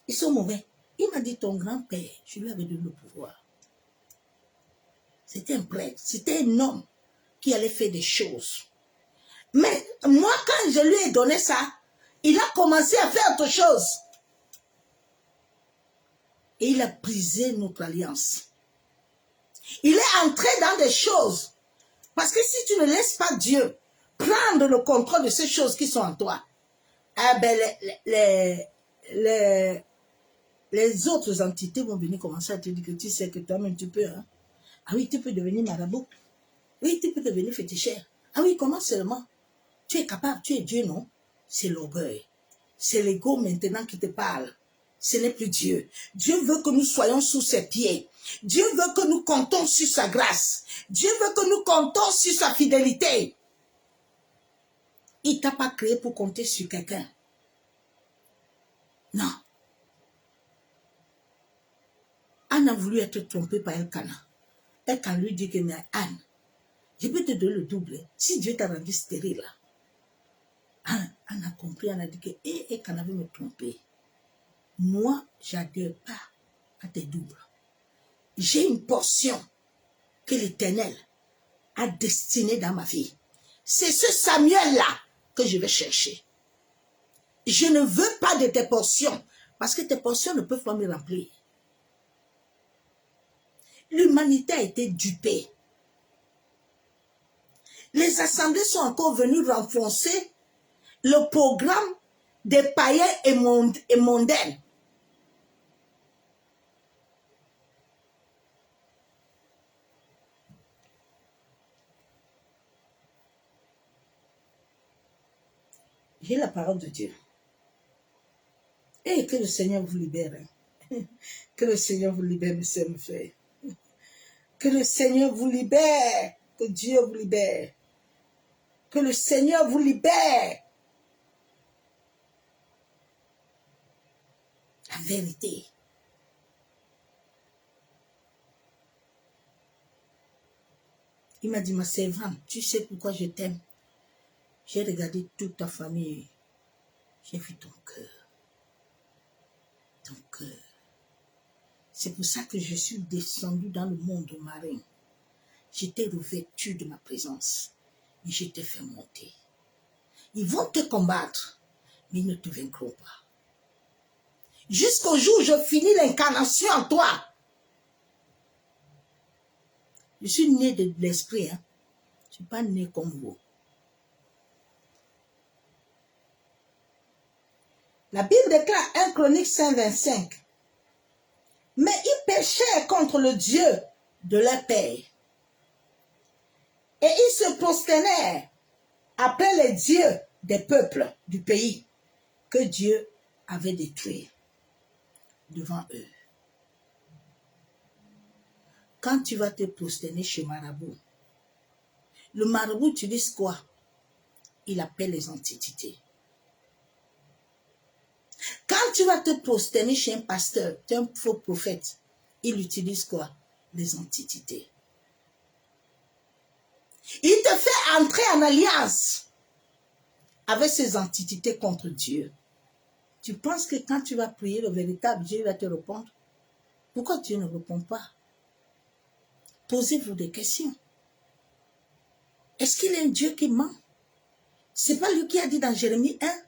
Ils sont mauvais. Il m'a dit, ton grand-père, je lui avais donné le pouvoir. C'était un prêtre. C'était un homme qui allait faire des choses. Mais moi, quand je lui ai donné ça, il a commencé à faire autre chose. Et il a brisé notre alliance. Il est entré dans des choses. Parce que si tu ne laisses pas Dieu prendre le contrôle de ces choses qui sont en toi, eh ben les autres entités vont venir commencer à te dire que tu sais que toi-même tu peux. Hein? Ah oui, tu peux devenir marabout. Oui, tu peux devenir féticheur. Ah oui, comment seulement? Tu es capable, tu es Dieu, non? C'est l'orgueil. C'est l'ego maintenant qui te parle. ce n'est plus Dieu. Dieu veut que nous soyons sous ses pieds. Dieu veut que nous comptons sur sa grâce. Dieu veut que nous comptons sur sa fidélité. Il ne t'a pas créé pour compter sur quelqu'un. Non. Anne a voulu être trompée par Elkana. Elkana lui dit que, mais Anne, je peux te donner le double. Si Dieu t'a rendu stérile, Anne a compris, Anne a dit que Elkana veut me tromper. Moi, je n'adhère pas à tes doubles. J'ai une portion que l'Éternel a destinée dans ma vie. C'est ce Samuel-là que je vais chercher. Je ne veux pas de tes portions, parce que tes portions ne peuvent pas me remplir. L'humanité a été dupée. Les assemblées sont encore venues renforcer le programme des païens et mondains. J'ai la parole de Dieu. Et que le Seigneur vous libère. Que le Seigneur vous libère, mes sœurs, mes frères. Que le Seigneur vous libère. Que Dieu vous libère. Que le Seigneur vous libère. La vérité. Il m'a dit, ma servante, tu sais pourquoi je t'aime? J'ai regardé toute ta famille. J'ai vu ton cœur. Ton cœur. C'est pour ça que je suis descendu dans le monde marin. J'étais revêtu de ma présence. Et je t'ai fait monter. Ils vont te combattre, mais ils ne te vaincront pas. Jusqu'au jour où je finis l'incarnation en toi. Je suis né de l'esprit. Hein? Je ne suis pas né comme vous. La Bible déclare 1 Chronique 5:25. Mais ils péchèrent contre le Dieu de leur père. Et ils se prosternèrent après les dieux des peuples du pays que Dieu avait détruits devant eux. Quand tu vas te prosterner chez Marabout, le Marabout utilise quoi? Il appelle les antiquités. Quand tu vas te prosterner chez un pasteur, tu es un faux prophète, il utilise quoi? Les antiquités. Il te fait entrer en alliance avec ces antiquités contre Dieu. Tu penses que quand tu vas prier, le véritable Dieu va te répondre? Pourquoi Dieu ne répond pas? Posez-vous des questions. Est-ce qu'il est un Dieu qui ment? C'est pas lui qui a dit dans Jérémie 1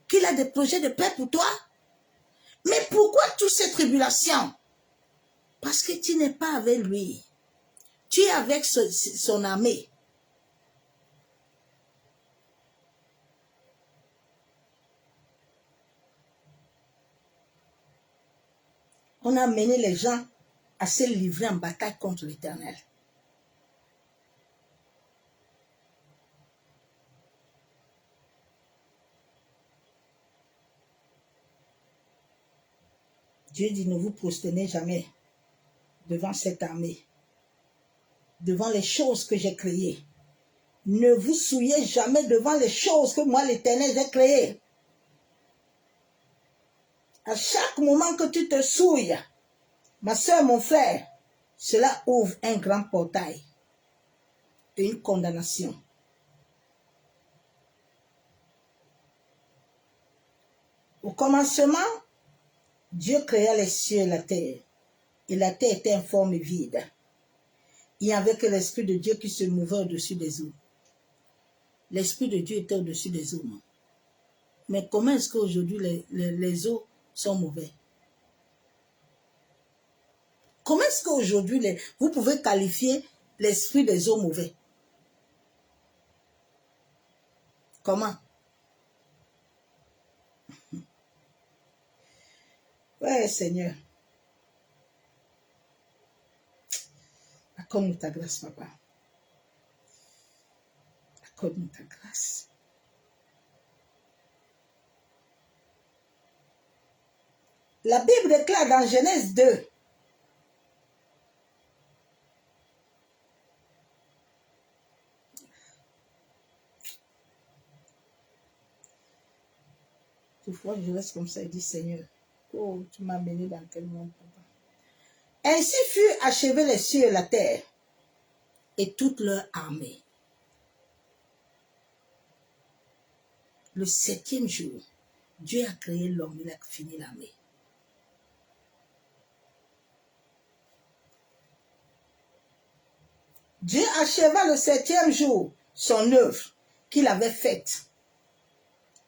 qu'il a des projets de paix pour toi? Mais pourquoi toutes ces tribulations? Parce que tu n'es pas avec lui. Tu es avec son armée. On a mené les gens à se livrer en bataille contre l'Éternel. Dieu dit, ne vous prosternez jamais devant cette armée, devant les choses que j'ai créées. Ne vous souillez jamais devant les choses que moi, l'Éternel, j'ai créées. À chaque moment que tu te souilles, ma soeur, mon frère, cela ouvre un grand portail et une condamnation. Au commencement, Dieu créa les cieux et la terre était informe et vide. Il n'y avait que l'Esprit de Dieu qui se mouvait au-dessus des eaux. L'Esprit de Dieu était au-dessus des eaux. Mais comment est-ce qu'aujourd'hui les eaux sont mauvaises? Comment est-ce qu'aujourd'hui vous pouvez qualifier l'esprit des eaux mauvais? Comment? Ouais, Seigneur. Accorde-nous ta grâce, papa. Accorde-nous ta grâce. La Bible déclare dans Genèse 2, toutefois je reste comme ça et dis Seigneur, oh tu m'as mené dans quel monde, papa. Ainsi furent achevés les cieux et la terre et toute leur armée. Le 7e jour, Dieu a créé l'homme, il a fini l'armée. Dieu acheva le 7e jour son œuvre qu'il avait faite.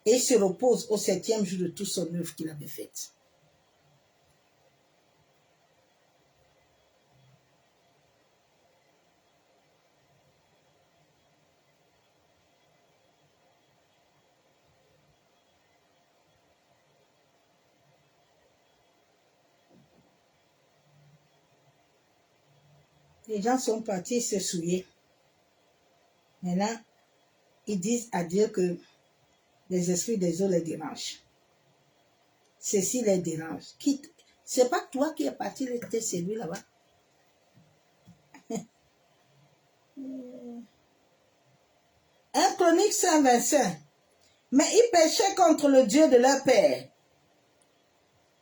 Et il se repose au 7e jour de toute son œuvre qu'il avait faite. Les gens sont partis se souiller. Maintenant, ils disent à Dieu que les esprits des eaux les dérangent. Ceci les dérange. C'est pas toi qui es parti les séduire là-bas. 1 Chronique 5:25. Mais ils péchaient contre le Dieu de leur père.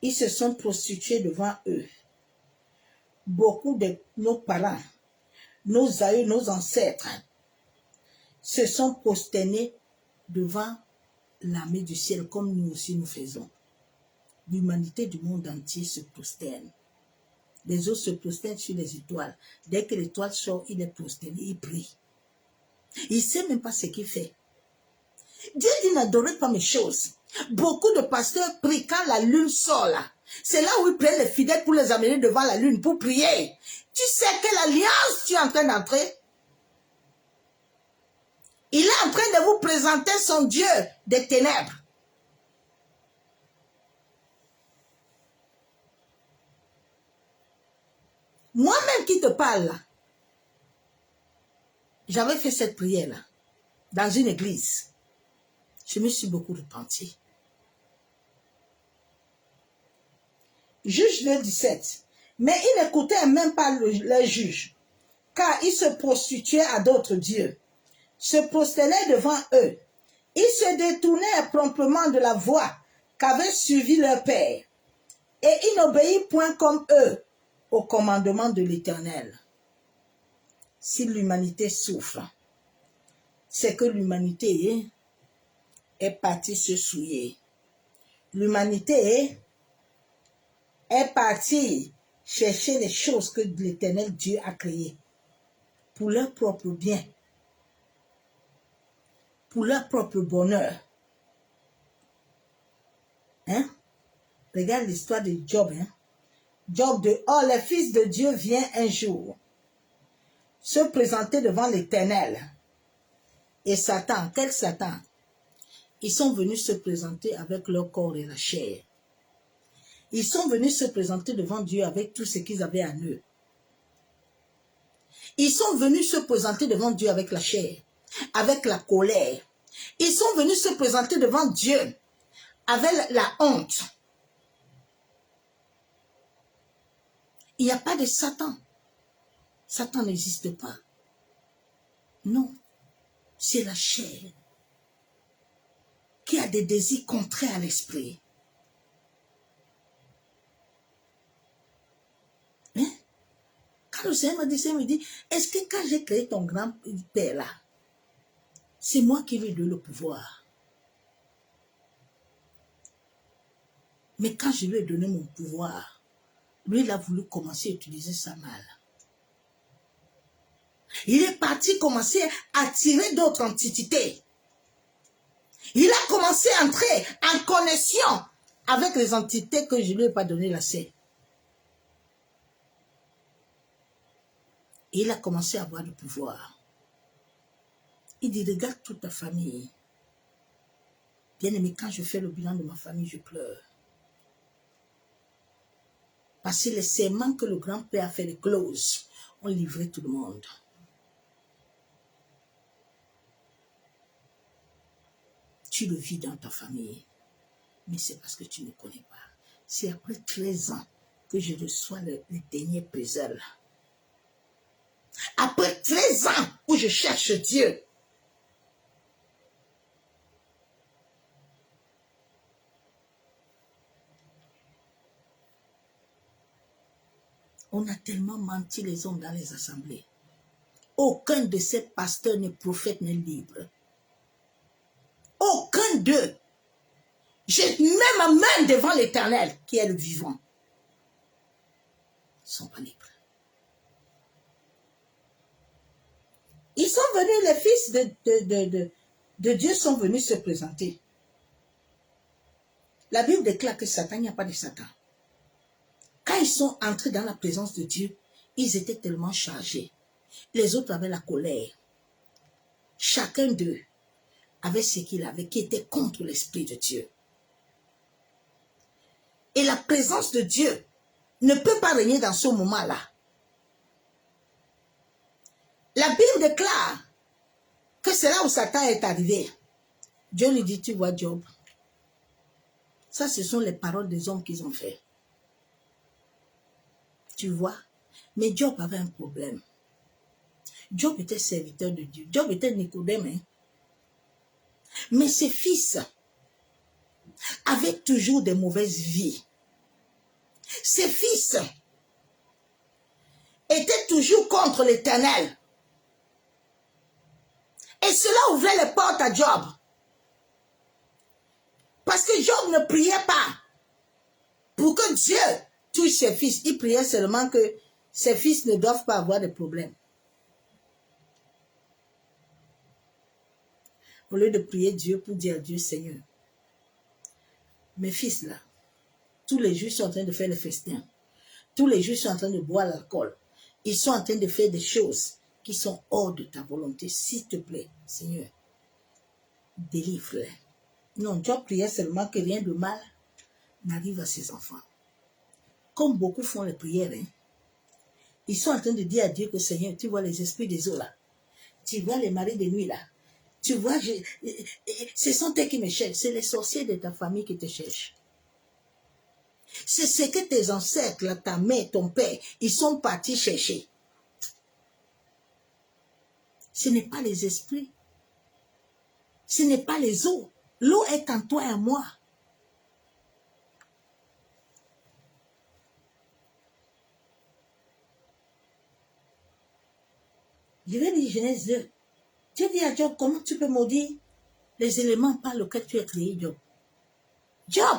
Ils se sont prostitués devant eux. Beaucoup de nos parents, nos aïeux, nos ancêtres se sont prosternés devant l'armée du ciel comme nous aussi nous faisons. L'humanité du monde entier se prosterne. Les autres se prosternent sur les étoiles. Dès que l'étoile sort, il est prosterné, il prie. Il ne sait même pas ce qu'il fait. Dieu dit n'adorez pas mes choses. Beaucoup de pasteurs prient quand la lune sort là. C'est là où ils prennent les fidèles pour les amener devant la lune pour prier. Tu sais quelle alliance tu es en train d'entrer? Il est en train de vous présenter son Dieu des ténèbres. Moi-même qui te parle là, j'avais fait cette prière là, dans une église. Je me suis beaucoup repenti. Juge le 17. Mais ils n'écoutaient même pas leur juge, car ils se prostituaient à d'autres dieux, se prosternaient devant eux. Ils se détournaient promptement de la voie qu'avait suivi leur père, et ils n'obéissent point comme eux au commandement de l'Éternel. Si l'humanité souffre, c'est que l'humanité est partie se souiller. L'humanité est partie chercher les choses que l'Éternel Dieu a créées pour leur propre bien, pour leur propre bonheur. Hein? Regarde l'histoire de Job. Hein? Job de « Oh, le Fils de Dieu vient un jour se présenter devant l'Éternel. » Et Satan, quel Satan? Ils sont venus se présenter avec leur corps et la chair. Ils sont venus se présenter devant Dieu avec tout ce qu'ils avaient en eux. Ils sont venus se présenter devant Dieu avec la chair, avec la colère. Ils sont venus se présenter devant Dieu avec la honte. Il n'y a pas de Satan. Satan n'existe pas. Non, c'est la chair qui a des désirs contraires à l'esprit. Hein? Quand le Seigneur me dit, est-ce que quand j'ai créé ton grand-père là, c'est moi qui lui ai donné le pouvoir? Mais quand je lui ai donné mon pouvoir, lui, il a voulu commencer à utiliser ça mal. Il est parti commencer à attirer d'autres entités. Il a commencé à entrer en connexion avec les entités que je ne lui ai pas donné l'accès. Et il a commencé à avoir du pouvoir. Il dit, regarde toute ta famille. Bien aimé, quand je fais le bilan de ma famille, je pleure. Parce que les serments que le grand-père a fait, les clauses, ont livré tout le monde. Tu le vis dans ta famille, mais c'est parce que tu ne connais pas. C'est après 13 ans que je reçois le dernier peseur là. Après 13 ans où je cherche Dieu. On a tellement menti les hommes dans les assemblées. Aucun de ces pasteurs ni prophète n'est libre. Aucun d'eux. Je mets ma main devant l'Éternel qui est le vivant. Ils ne sont pas libres. Ils sont venus, les fils de Dieu sont venus se présenter. La Bible déclare que Satan, il n'y a pas de Satan. Quand ils sont entrés dans la présence de Dieu, ils étaient tellement chargés. Les autres avaient la colère. Chacun d'eux avait ce qu'il avait, qui était contre l'Esprit de Dieu. Et la présence de Dieu ne peut pas régner dans ce moment-là. La Bible déclare que c'est là où Satan est arrivé. Dieu lui dit, tu vois Job. Ça, ce sont les paroles des hommes qu'ils ont fait. Tu vois. Mais Job avait un problème. Job était serviteur de Dieu. Job était Nicodème. Hein? Mais ses fils avaient toujours des mauvaises vies. Ses fils étaient toujours contre l'Éternel. Et cela ouvrait les portes à Job. Parce que Job ne priait pas pour que Dieu touche ses fils. Il priait seulement que ses fils ne doivent pas avoir de problèmes. Au lieu de prier Dieu pour dire à Dieu, Seigneur, mes fils là, tous les jours ils sont en train de faire le festin. Tous les jours ils sont en train de boire l'alcool. Ils sont en train de faire des choses qui sont hors de ta volonté. S'il te plaît, Seigneur, délivre-les. Non, Job priait seulement que rien de mal n'arrive à ses enfants. Comme beaucoup font les prières, hein. Ils sont en train de dire à Dieu que Seigneur, tu vois les esprits des eaux là. Tu vois les maris de nuit là. Tu vois, ce sont eux qui me cherchent. C'est les sorciers de ta famille qui te cherchent. C'est ce que tes ancêtres, ta mère, ton père, ils sont partis chercher. Ce n'est pas les esprits. Ce n'est pas les eaux. L'eau est en toi et en moi. Je vais lire Genèse 2. Dieu dit à Job, comment tu peux maudire les éléments par lesquels tu es créé, Job? Job,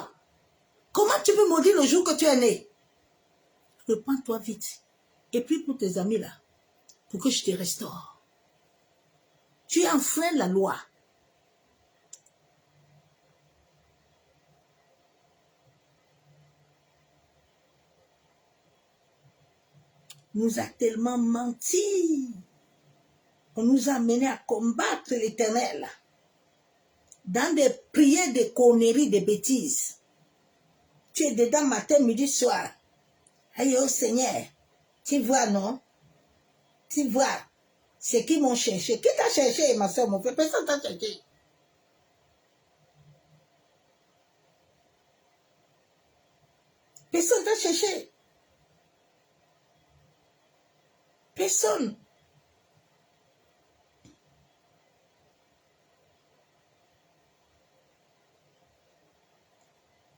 comment tu peux maudire le jour que tu es né? Repends-toi vite. Et puis pour tes amis là, pour que je te restaure. Tu enfreins la loi. On nous a tellement menti. On nous a menés à combattre l'Éternel. Dans des prières, des conneries, des bêtises. Tu es dedans matin, midi, soir. Aïe, oh Seigneur. Tu vois, non? Tu vois. C'est qui m'ont cherché. Qui t'a cherché, ma soeur, mon frère? Personne t'a cherché. Personne t'a cherché. Personne.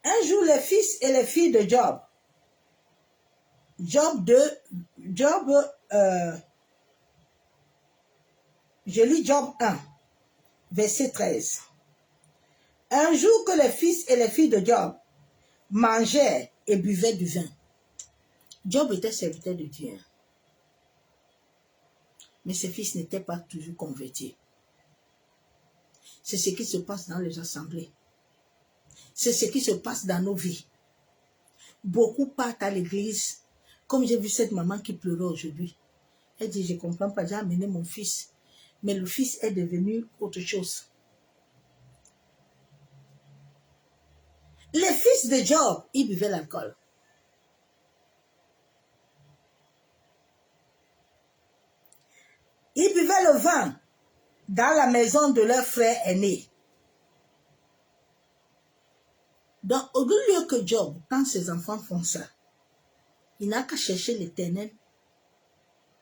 Un jour, les fils et les filles de Job. Je lis Job 1, verset 13. Un jour que les fils et les filles de Job mangeaient et buvaient du vin. Job était serviteur de Dieu. Mais ses fils n'étaient pas toujours convertis. C'est ce qui se passe dans les assemblées. C'est ce qui se passe dans nos vies. Beaucoup partent à l'église. Comme j'ai vu cette maman qui pleurait aujourd'hui. Elle dit, je ne comprends pas, j'ai amené mon fils. Mais le fils est devenu autre chose. Les fils de Job, ils buvaient l'alcool. Ils buvaient le vin dans la maison de leur frère aîné. Donc, au lieu que Job, quand ses enfants font ça, il n'a qu'à chercher l'Éternel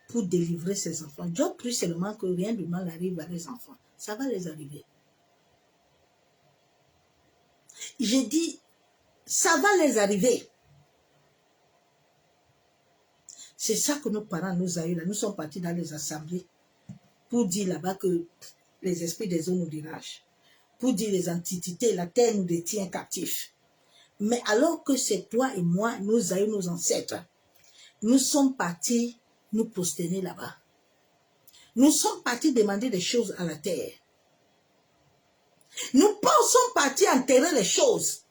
pour délivrer ses enfants. Job prie seulement que rien de mal arrive à les enfants. Ça va les arriver. J'ai dit, ça va les arriver. C'est ça que nos parents nous ont eu là. Nous sommes partis dans les assemblées pour dire là-bas que les esprits des eaux nous dérangent. Pour dire les antiquités, la terre nous détient captifs. Mais alors que c'est toi et moi, nos aïeux, nos ancêtres, nous sommes partis nous prosterner là-bas. Nous sommes partis demander des choses à la terre. Nous sommes partis enterrer les choses.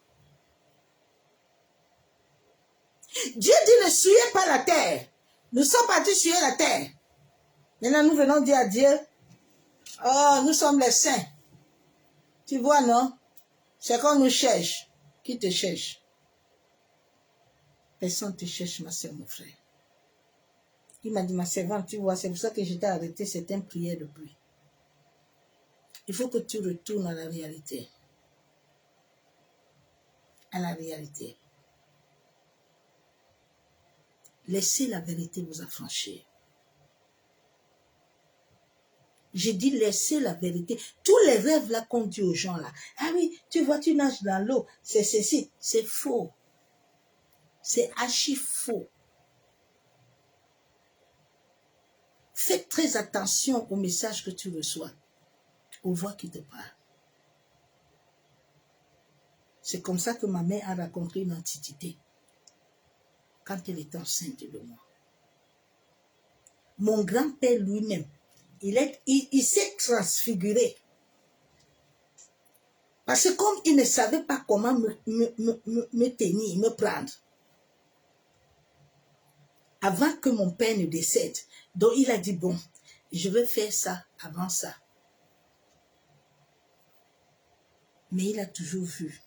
Dieu dit ne souillez pas la terre. Nous sommes partis souiller la terre. Maintenant, nous venons dire à Dieu, oh, nous sommes les saints. Tu vois, non? C'est qu'on nous cherche. Qui te cherche? Personne te cherche, ma soeur, mon frère. Il m'a dit, ma servante, tu vois, c'est pour ça que je t'ai arrêté certaines prières depuis. Il faut que tu retournes à la réalité. À la réalité. Laissez la vérité vous affranchir. J'ai dit, laissez la vérité. Tous les rêves là qu'on dit aux gens là. Ah oui, tu vois, tu nages dans l'eau. C'est ceci. C'est faux. C'est archi faux. Fais très attention aux messages que tu reçois. Aux voix qui te parlent. C'est comme ça que ma mère a rencontré une antiquité. Quand elle était enceinte de moi. Mon grand-père lui-même, il s'est transfiguré. Parce que comme il ne savait pas comment me tenir, me prendre, avant que mon père ne décède, donc il a dit, bon, je vais faire ça avant ça. Mais il a toujours vu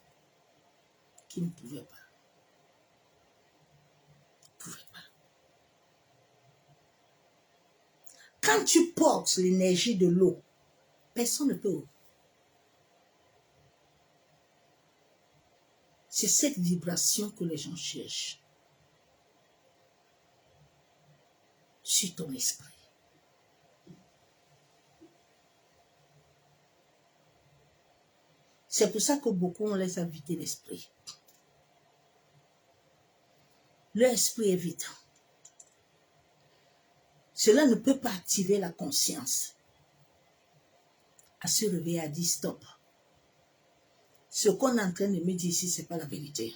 qu'il ne pouvait pas. Il ne pouvait pas. Quand tu portes l'énergie de l'eau, personne ne peut. C'est cette vibration que les gens cherchent. Sur ton esprit. C'est pour ça que beaucoup on laisse inviter l'esprit. L'esprit est vide. Cela ne peut pas activer la conscience. À se réveiller, à dire stop. Ce qu'on est en train de me dire ici, ce n'est pas la vérité.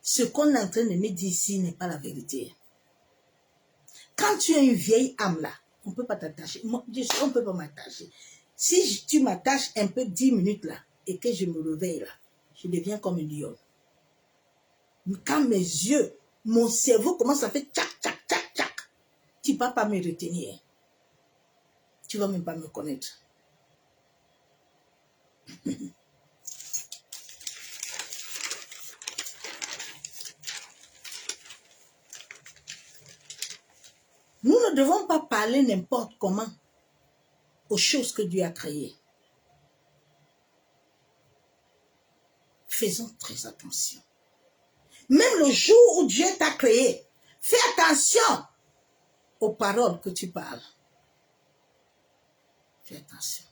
Ce qu'on est en train de me dire ici n'est pas la vérité. Quand tu es une vieille âme là, on ne peut pas t'attacher. On ne peut pas m'attacher. Si tu m'attaches un peu 10 minutes là, et que je me réveille là, je deviens comme un lion. Quand mes yeux, mon cerveau commence à faire tchac, tchac, tchac, tchac, tu ne vas pas me retenir. Tu ne vas même pas me connaître. Nous ne devons pas parler n'importe comment aux choses que Dieu a créées. Faisons très attention. Même le jour où Dieu t'a créé, fais attention aux paroles que tu parles. Fais attention.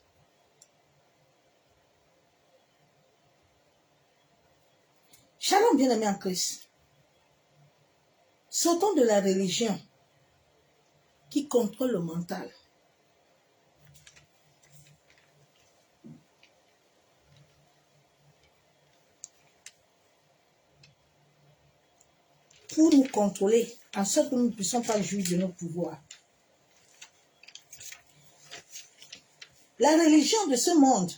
Shalom, bien-aimé en Christ. Sortons de la religion qui contrôle le mental. Pour nous contrôler, en sorte que nous ne puissions pas jouir de nos pouvoirs. La religion de ce monde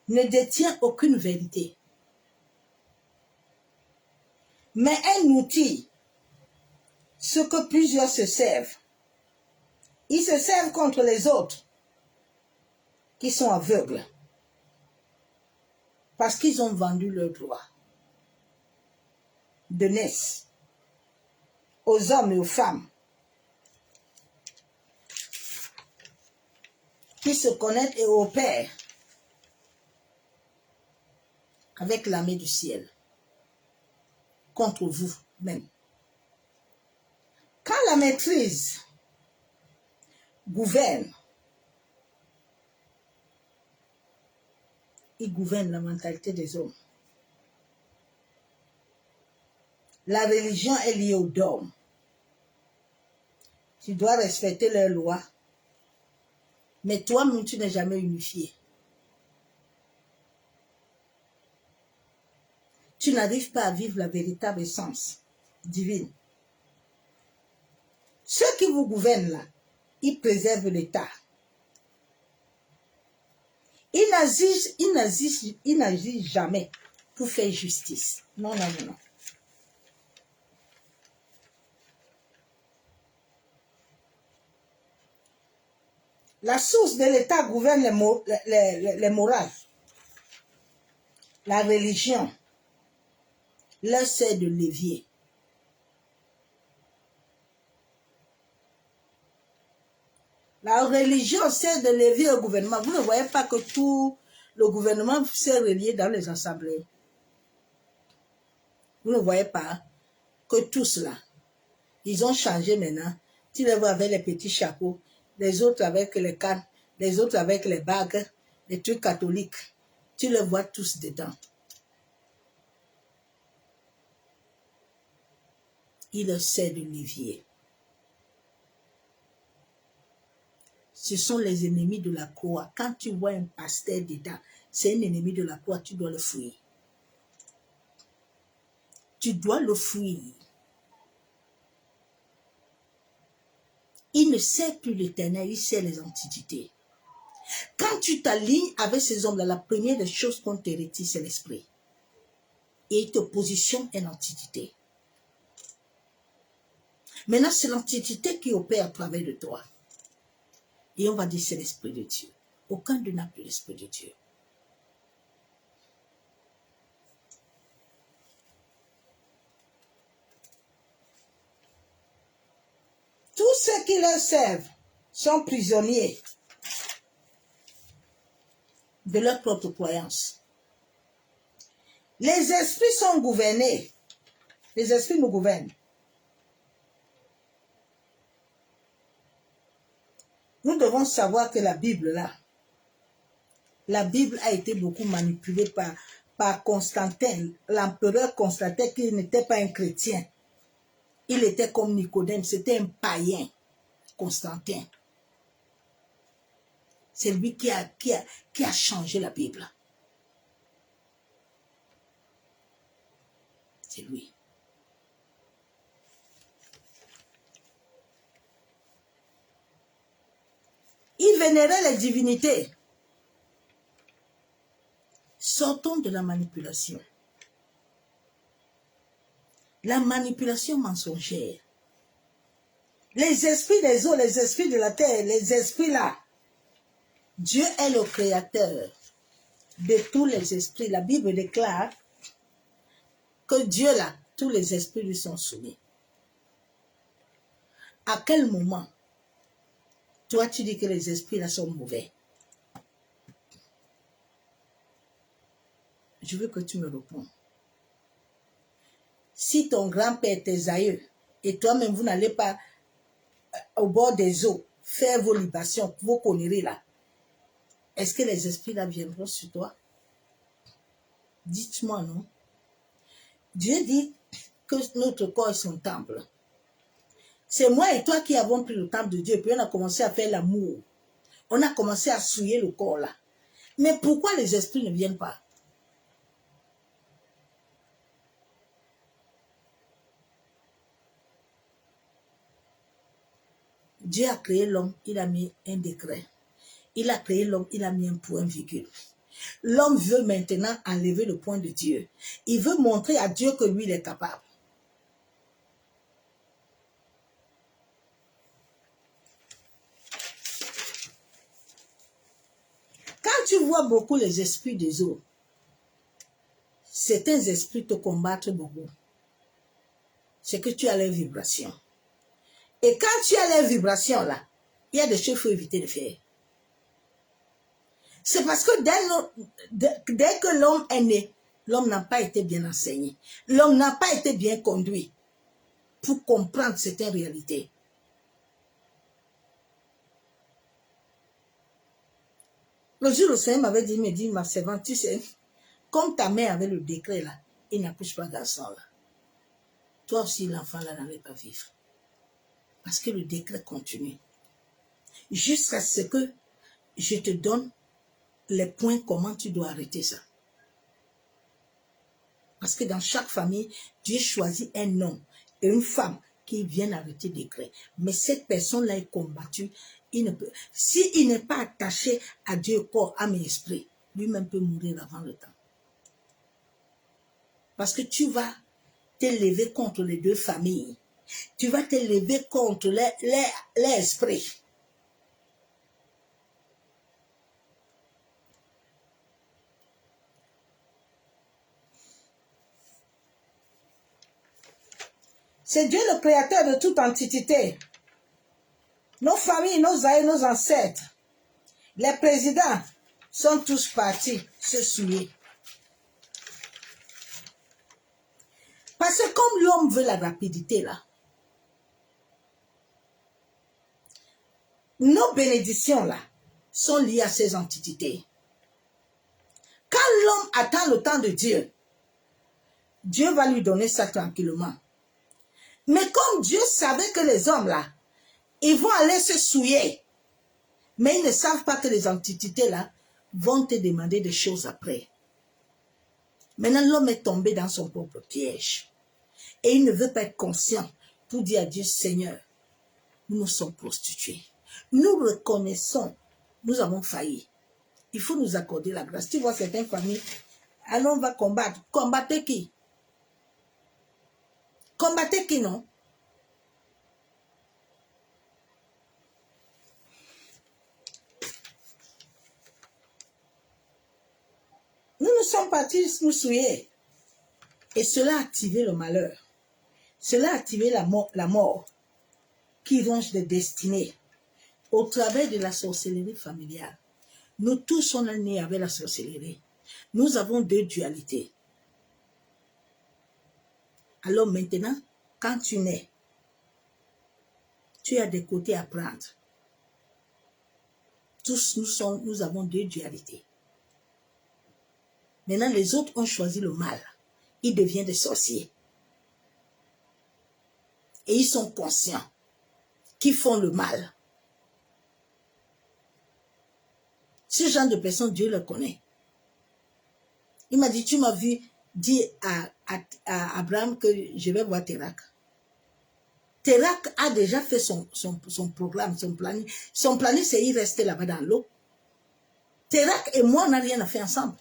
ne détient aucune vérité, mais un outil, ce que plusieurs se servent. Ils se servent contre les autres qui sont aveugles parce qu'ils ont vendu leurs droits de naissance aux hommes et aux femmes qui se connaissent et opèrent avec l'armée du ciel contre vous-même. Quand la maîtrise gouverne, il gouverne la mentalité des hommes. La religion est liée aux dogmes. Tu dois respecter leurs lois. Mais toi-même, tu n'es jamais unifié. Tu n'arrives pas à vivre la véritable essence divine. Ceux qui vous gouvernent là, ils préservent l'État. Ils n'agissent jamais pour faire justice. Non, non, non, non. La source de l'État gouverne les morales. La religion leur sert de levier. La religion sert de levier au gouvernement. Vous ne voyez pas que tout le gouvernement s'est relié dans les assemblées. Vous ne voyez pas que tout cela, ils ont changé maintenant. Tu les vois avec les petits chapeaux, les autres avec les cannes, les autres avec les bagues, les trucs catholiques. Tu les vois tous dedans. Il sert de levier. Ce sont les ennemis de la croix. Quand tu vois un pasteur dedans, c'est un ennemi de la croix, tu dois le fuir. Tu dois le fuir. Il ne sert plus l'Éternel, il sert les antiquités. Quand tu t'alignes avec ces hommes-là, la première des choses qu'on te retire, c'est l'esprit. Et il te positionne une antiquité. Maintenant, c'est l'antiquité qui opère à travers de toi. Et on va dire c'est l'Esprit de Dieu. Aucun d'eux n'a plus l'Esprit de Dieu. Tous ceux qui leur servent sont prisonniers de leur propre croyance. Les esprits sont gouvernés. Les esprits nous gouvernent. Nous devons savoir que la Bible, là, la Bible a été beaucoup manipulée par Constantin, l'empereur Constantin, qui n'était pas un chrétien. Il était comme Nicodème, c'était un païen, Constantin. C'est lui qui a changé la Bible. C'est lui. Il vénérait les divinités. Sortons de la manipulation. La manipulation mensongère. Les esprits des eaux, les esprits de la terre, les esprits là. Dieu est le créateur de tous les esprits. La Bible déclare que Dieu là, tous les esprits lui sont soumis. À quel moment toi tu dis que les esprits là sont mauvais? Je veux que tu me répondes. Si ton grand-père, tes aïeux, et toi-même, vous n'allez pas au bord des eaux faire vos libations, vos conneries là, est-ce que les esprits là viendront sur toi? Dites-moi, non? Dieu dit que notre corps est son temple. C'est moi et toi qui avons pris le temple de Dieu, puis on a commencé à faire l'amour. On a commencé à souiller le corps là. Mais pourquoi les esprits ne viennent pas? Dieu a créé l'homme, il a mis un décret. Il a créé l'homme, il a mis un point virgule. L'homme veut maintenant enlever le point de Dieu. Il veut montrer à Dieu que lui, il est capable. Quand tu vois beaucoup les esprits des eaux, certains esprits te combattent beaucoup. C'est que tu as les vibrations. Et quand tu as les vibrations là, il y a des choses qu'il faut éviter de faire. C'est parce que dès que l'homme est né, L'homme n'a pas été bien enseigné. L'homme n'a pas été bien conduit pour comprendre certaines réalités. Le jour où le Seigneur m'avait dit, il me dit, ma servante, tu sais, comme ta mère avait le décret là, il n'accouche pas garçon là. Toi aussi, l'enfant là n'allait pas vivre. Parce que le décret continue. Jusqu'à ce que je te donne les points comment tu dois arrêter ça. Parce que dans chaque famille, Dieu choisit un homme et une femme qui viennent arrêter le décret. Mais cette personne-là est combattue. Il ne peut, s'il n'est pas attaché à Dieu, corps, âme et esprit, lui-même peut mourir avant le temps. Parce que tu vas t'élever contre les deux familles. Tu vas t'élever contre l'esprit. C'est Dieu le créateur de toute entité. Nos familles, nos aïeux, nos ancêtres, les présidents sont tous partis se souiller. Parce que comme l'homme veut la rapidité là, nos bénédictions là sont liées à ces entités. Quand l'homme attend le temps de Dieu, Dieu va lui donner ça tranquillement. Mais comme Dieu savait que les hommes là, ils vont aller se souiller, mais ils ne savent pas que les entités là vont te demander des choses après. Maintenant, l'homme est tombé dans son propre piège. Et il ne veut pas être conscient pour dire à Dieu, Seigneur, nous nous sommes prostitués. Nous reconnaissons, nous avons failli. Il faut nous accorder la grâce. Tu vois certaines familles, alors on va combattre. Combattez qui? Combattez qui, non? Nous nous sommes partis nous souiller. Et cela a activé le malheur. Cela a activé la mort qui ronge des destinées au travers de la sorcellerie familiale. Nous tous sommes nés avec la sorcellerie. Nous avons deux dualités. Alors maintenant, quand tu nais, tu as des côtés à prendre. Tous nous avons deux dualités. Maintenant, les autres ont choisi le mal. Ils deviennent des sorciers. Et ils sont conscients qu'ils font le mal. Ce genre de personnes, Dieu le connaît. Il m'a dit, tu m'as vu dire à Abraham que je vais voir Térak. Térak a déjà fait son programme, son planning. Son planning, c'est y rester là-bas dans l'eau. Térak et moi, on n'a rien à faire ensemble.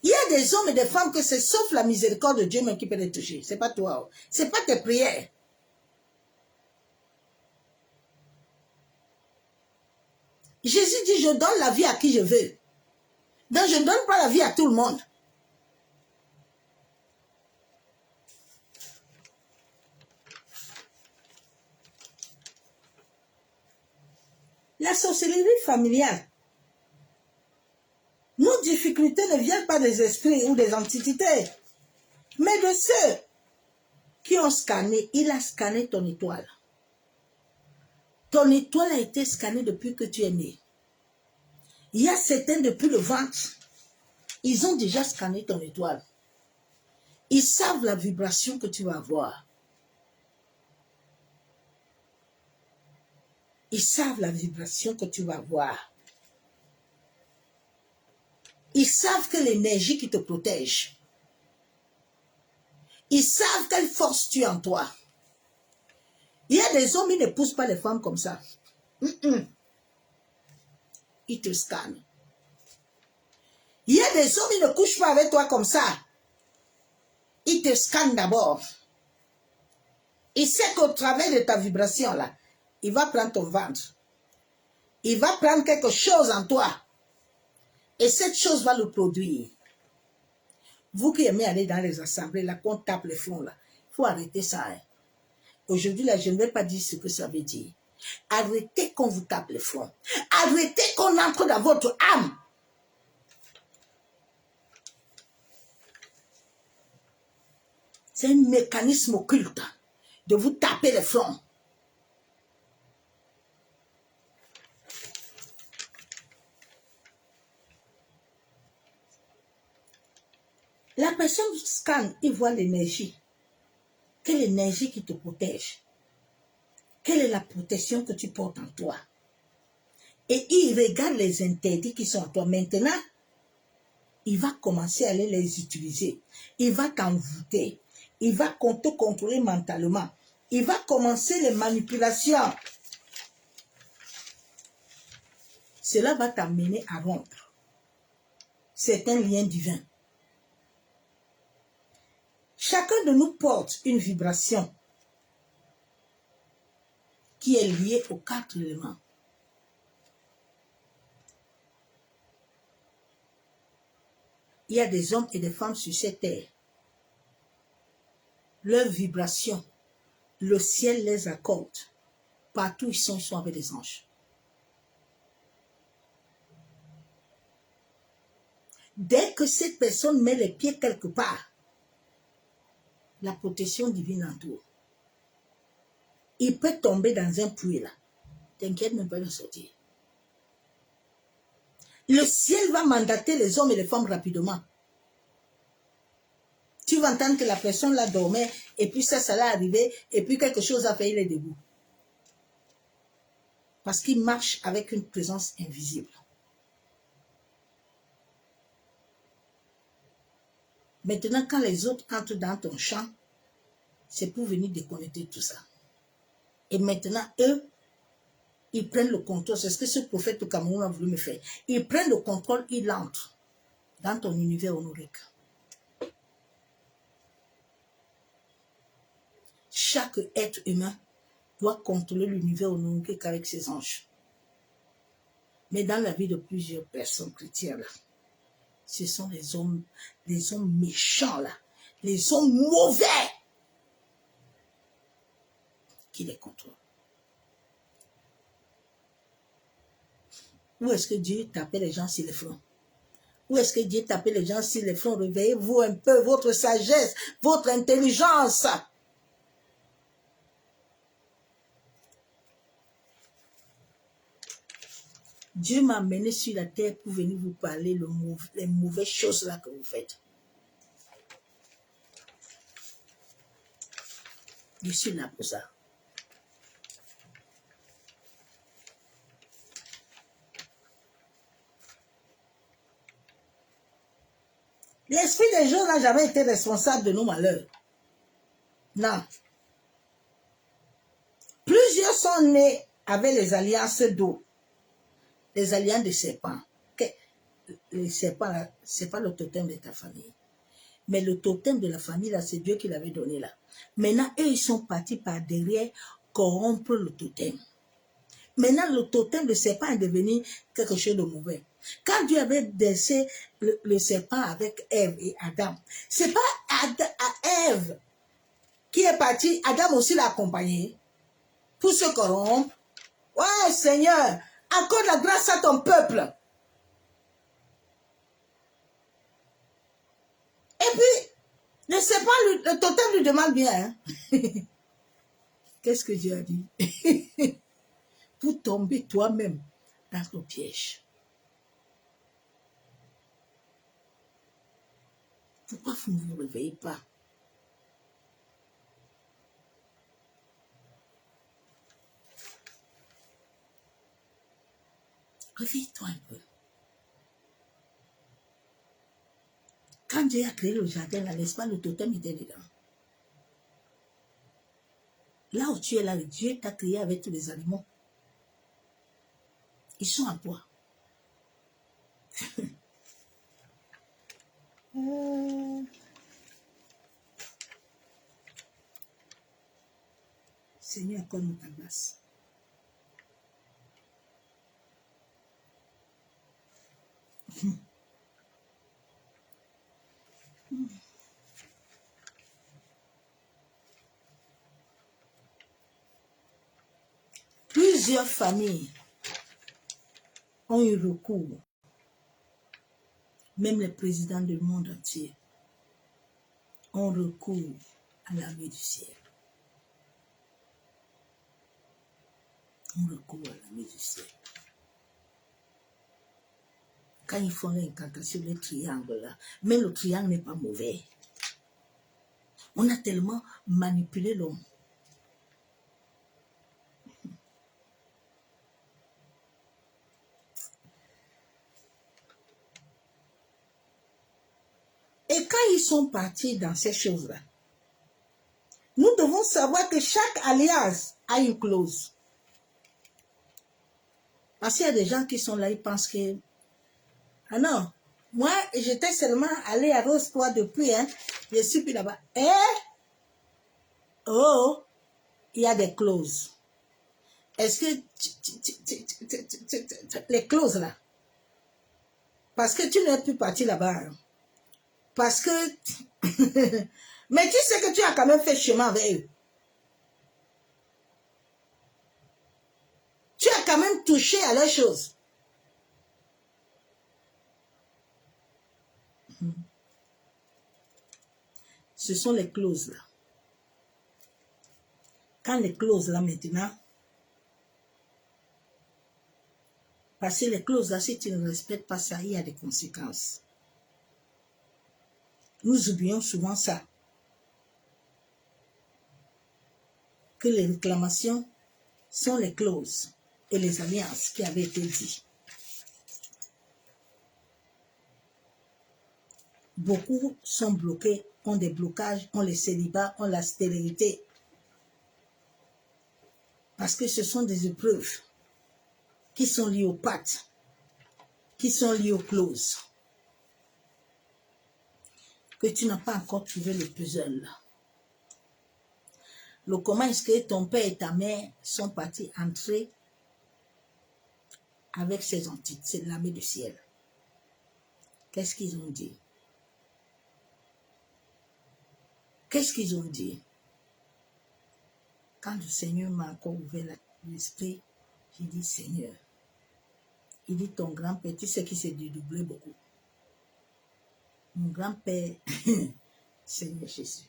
Il y a des hommes et des femmes que c'est sauf la miséricorde de Dieu même qui peut les toucher. Ce n'est pas toi. Ce n'est pas tes prières. Jésus dit, je donne la vie à qui je veux. Donc, je ne donne pas la vie à tout le monde. La sorcellerie familiale. Nos difficultés ne viennent pas des esprits ou des entités, mais de ceux qui ont scanné. Il a scanné ton étoile. Ton étoile a été scannée depuis que tu es né. Il y a certains depuis le ventre. Ils ont déjà scanné ton étoile. Ils savent la vibration que tu vas avoir. Ils savent la vibration que tu vas avoir. Ils savent que l'énergie qui te protège. Ils savent quelle force tu as en toi. Il y a des hommes qui ne poussent pas les femmes comme ça. Ils te scannent. Il y a des hommes qui ne couchent pas avec toi comme ça. Ils te scannent d'abord. Il sait qu'au travers de ta vibration là, il va prendre ton ventre. Il va prendre quelque chose en toi. Et cette chose va le produire. Vous qui aimez aller dans les assemblées, là, qu'on tape les fonds là, il faut arrêter ça. Hein. Aujourd'hui, là, je ne vais pas dire ce que ça veut dire. Arrêtez qu'on vous tape le front. Arrêtez qu'on entre dans votre âme. C'est un mécanisme occulte de vous taper le front. La personne scanne, il voit l'énergie. Quelle énergie qui te protège? Quelle est la protection que tu portes en toi? Et il regarde les interdits qui sont en toi. Maintenant, il va commencer à aller les utiliser. Il va t'envoûter. Il va te contrôler mentalement. Il va commencer les manipulations. Cela va t'amener à rompre. C'est un lien divin. Chacun de nous porte une vibration qui est liée aux 4 éléments. Il y a des hommes et des femmes sur cette terre. Leur vibration, le ciel les accorde. Partout où ils sont avec des anges. Dès que cette personne met les pieds quelque part, la protection divine entoure. Il peut tomber dans un puits là. T'inquiète même pas de sortir. Le ciel va mandater les hommes et les femmes rapidement. Tu vas entendre que la personne là dormait et puis ça va arriver et puis quelque chose a fait, il est debout. Parce qu'il marche avec une présence invisible. Maintenant, quand les autres entrent dans ton champ, c'est pour venir déconnecter tout ça. Et maintenant, eux, ils prennent le contrôle. C'est ce que ce prophète au Cameroun a voulu me faire. Ils prennent le contrôle, ils entrent dans ton univers honorique. Chaque être humain doit contrôler l'univers honorique avec ses anges. Mais dans la vie de plusieurs personnes chrétiennes, là, ce sont les hommes méchants, là, les hommes mauvais qui les contrôlent. Où est-ce que Dieu tapait les gens sur les fronts? Où est-ce que Dieu tapait les gens sur les fronts? Réveillez-vous un peu, votre sagesse, votre intelligence. Dieu m'a amené sur la terre pour venir vous parler les mauvaises choses là que vous faites. Je suis là pour ça. L'esprit des gens n'a jamais été responsable de nos malheurs. Non. Plusieurs sont nés avec les alliances d'eau. Les alliances de serpents. Les serpents, ce n'est pas le totem de ta famille. Mais le totem de la famille, là, c'est Dieu qui l'avait donné là. Maintenant, eux, ils sont partis par derrière corrompre le totem. Maintenant, le totem de serpent est devenu quelque chose de mauvais. Quand Dieu avait laissé le serpent avec Ève et Adam, ce n'est pas Ève qui est partie, Adam aussi l'a accompagné pour se corrompre. Ouais, Seigneur, accorde la grâce à ton peuple. Et puis, le serpent, le totem lui demande bien. Hein? Qu'est-ce que Dieu a dit? Pour tomber toi-même dans ton piège. Pourquoi vous ne vous réveillez pas? Réveille-toi un peu. Quand Dieu a créé le jardin, là, n'est-ce pas, le totem était dedans. Là où tu es là, Dieu t'a créé avec tous les animaux. Ils sont à toi. Seigneur, accorde-nous ta grâce. Plusieurs familles ont eu recours, même les présidents du monde entier ont recours à l'armée du ciel. On recourt à l'armée du ciel. Quand ils font l'incantation, le triangle là, mais le triangle n'est pas mauvais. On a tellement manipulé l'homme. Et quand ils sont partis dans ces choses-là, nous devons savoir que chaque alliance a une clause. Parce qu'il y a des gens qui sont là, ils pensent que... Ah non, moi, j'étais seulement allé à Rose-Toi depuis, hein. Je suis plus là-bas. Oh, il y a des clauses. Est-ce que les clauses là, parce que tu n'es plus parti là-bas, hein. Parce que... Mais tu sais que tu as quand même fait chemin avec eux. Tu as quand même touché à leurs choses. Ce sont les clauses là. Quand les clauses là maintenant, parce que les clauses là, si tu ne respectes pas ça, il y a des conséquences. Nous oublions souvent ça. Que les réclamations sont les clauses et les alliances qui avaient été dites. Beaucoup sont bloqués, ont des blocages, ont les célibats, ont la stérilité. Parce que ce sont des épreuves qui sont liées aux pattes, qui sont liées aux clauses. Que tu n'as pas encore trouvé le puzzle. Le comment est-ce que ton père et ta mère sont partis entrer avec ces entités, c'est l'armée du ciel. Qu'est-ce qu'ils ont dit? Qu'est-ce qu'ils ont dit? Quand le Seigneur m'a encore ouvert l'esprit, j'ai dit Seigneur, il dit ton grand-père, tu sais qu'il s'est dédoublé beaucoup. Mon grand-père, Seigneur Jésus.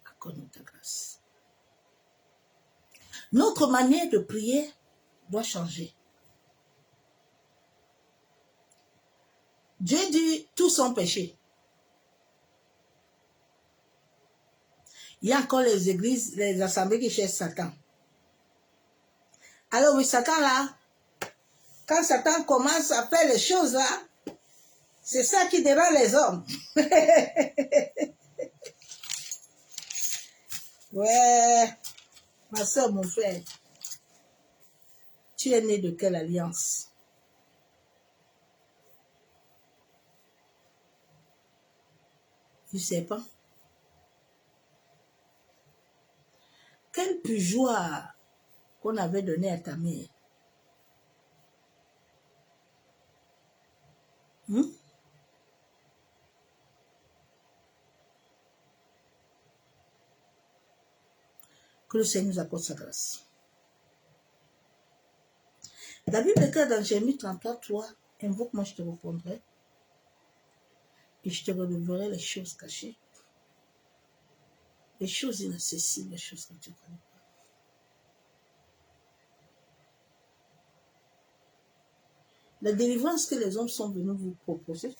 Accorde-nous ta grâce. Notre manière de prier doit changer. Dieu dit tout son péché. Il y a encore les églises, les assemblées qui cherchent Satan. Alors oui, Satan là, quand Satan commence à faire les choses là, c'est ça qui dérange les hommes. Ouais, ma soeur, mon frère, tu es né de quelle alliance? Tu ne sais pas. Quel pouvoir qu'on avait donné à ta mère? Que le Seigneur nous accorde sa grâce. La Bible déclare dans Jérémie 33, 3, invoque-moi, je te répondrai, et je te révélerai les choses cachées, les choses inaccessibles, les choses que tu ne connais pas. La délivrance que les hommes sont venus vous proposer,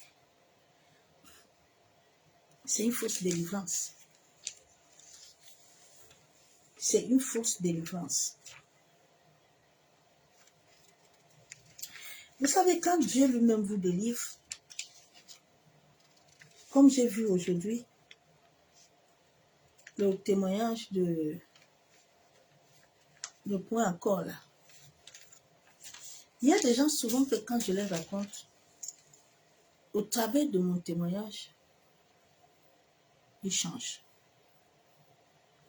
c'est une fausse délivrance. C'est une fausse délivrance. Vous savez, quand Dieu lui-même vous délivre, comme j'ai vu aujourd'hui, le témoignage de point encore là. Il y a des gens souvent que quand je les raconte, au travers de mon témoignage, ils changent.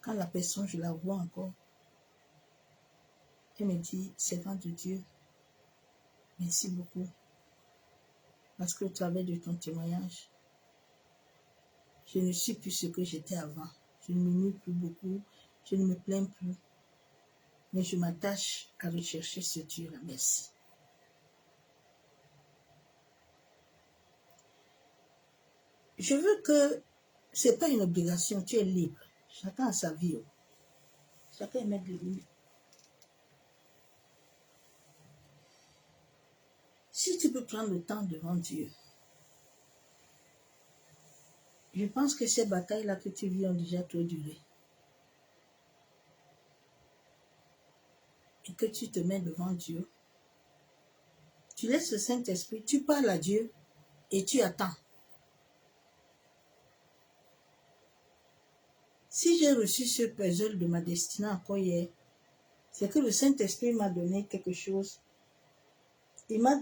Quand la personne, je la vois encore, elle me dit, servant de Dieu, merci beaucoup. Parce qu'au travers de ton témoignage, je ne suis plus ce que j'étais avant. Je ne murmure plus beaucoup. Je ne me plains plus. Mais je m'attache à rechercher ce Dieu-là. Merci. Je veux que ce n'est pas une obligation. Tu es libre. Chacun a sa vie. Chacun met des limites. Si tu peux prendre le temps devant Dieu, je pense que ces batailles-là que tu vis ont déjà trop duré. Et que tu te mets devant Dieu, tu laisses le Saint-Esprit, tu parles à Dieu et tu attends. Si j'ai reçu ce puzzle de ma destinée encore hier, c'est que le Saint-Esprit m'a donné quelque chose. Il m'a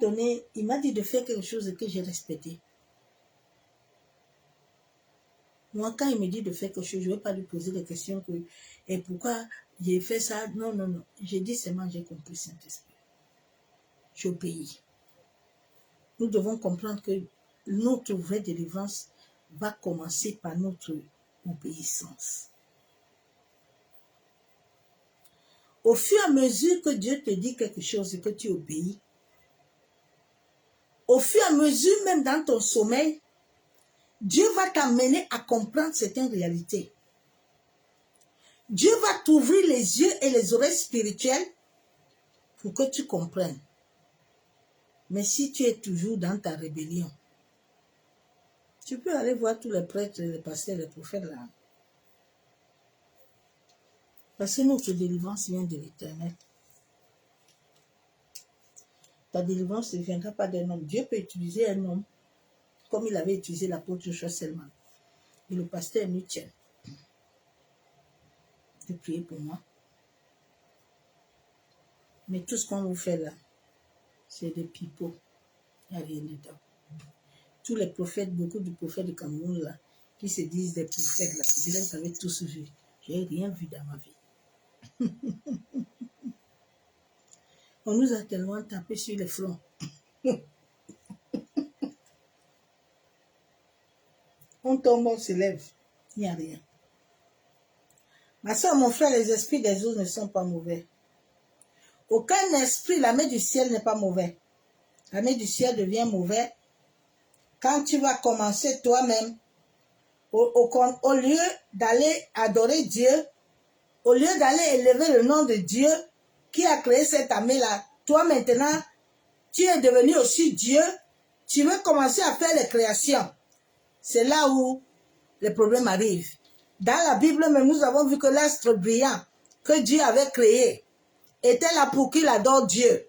dit de faire quelque chose que j'ai respecté. Moi, quand il me dit de faire quelque chose, je ne vais pas lui poser des questions que, et pourquoi j'ai fait ça. Non, non, non. J'ai dit seulement, j'ai compris Saint-Esprit. J'obéis. Nous devons comprendre que notre vraie délivrance va commencer par notre obéissance. Au fur et à mesure que Dieu te dit quelque chose et que tu obéis, au fur et à mesure même dans ton sommeil, Dieu va t'amener à comprendre certaines réalités. Dieu va t'ouvrir les yeux et les oreilles spirituelles pour que tu comprennes. Mais si tu es toujours dans ta rébellion, tu peux aller voir tous les prêtres, les pasteurs, les prophètes là. Parce que notre délivrance vient de l'Éternel. Ta délivrance ne viendra pas d'un homme. Dieu peut utiliser un homme comme il avait utilisé l'apôtre Joshua Selman et le pasteur Mitchell. De prier pour moi. Mais tout ce qu'on vous fait là, c'est des pipeaux. Il n'y a rien dedans. Tous les prophètes, beaucoup de prophètes du Cameroun là, qui se disent des prophètes là, je les avais tous vus. Je n'ai rien vu dans ma vie. On nous a tellement tapé sur les fronts. On tombe, on se lève. Il n'y a rien. Ma soeur, mon frère, les esprits des eaux ne sont pas mauvais. Aucun esprit, la main du ciel n'est pas mauvais. La main du ciel devient mauvais quand tu vas commencer toi-même, au lieu d'aller adorer Dieu, au lieu d'aller élever le nom de Dieu qui a créé cette armée-là, toi maintenant, tu es devenu aussi Dieu, tu veux commencer à faire les créations. C'est là où les problèmes arrivent. Dans la Bible, même, nous avons vu que l'astre brillant que Dieu avait créé était là pour qu'il adore Dieu.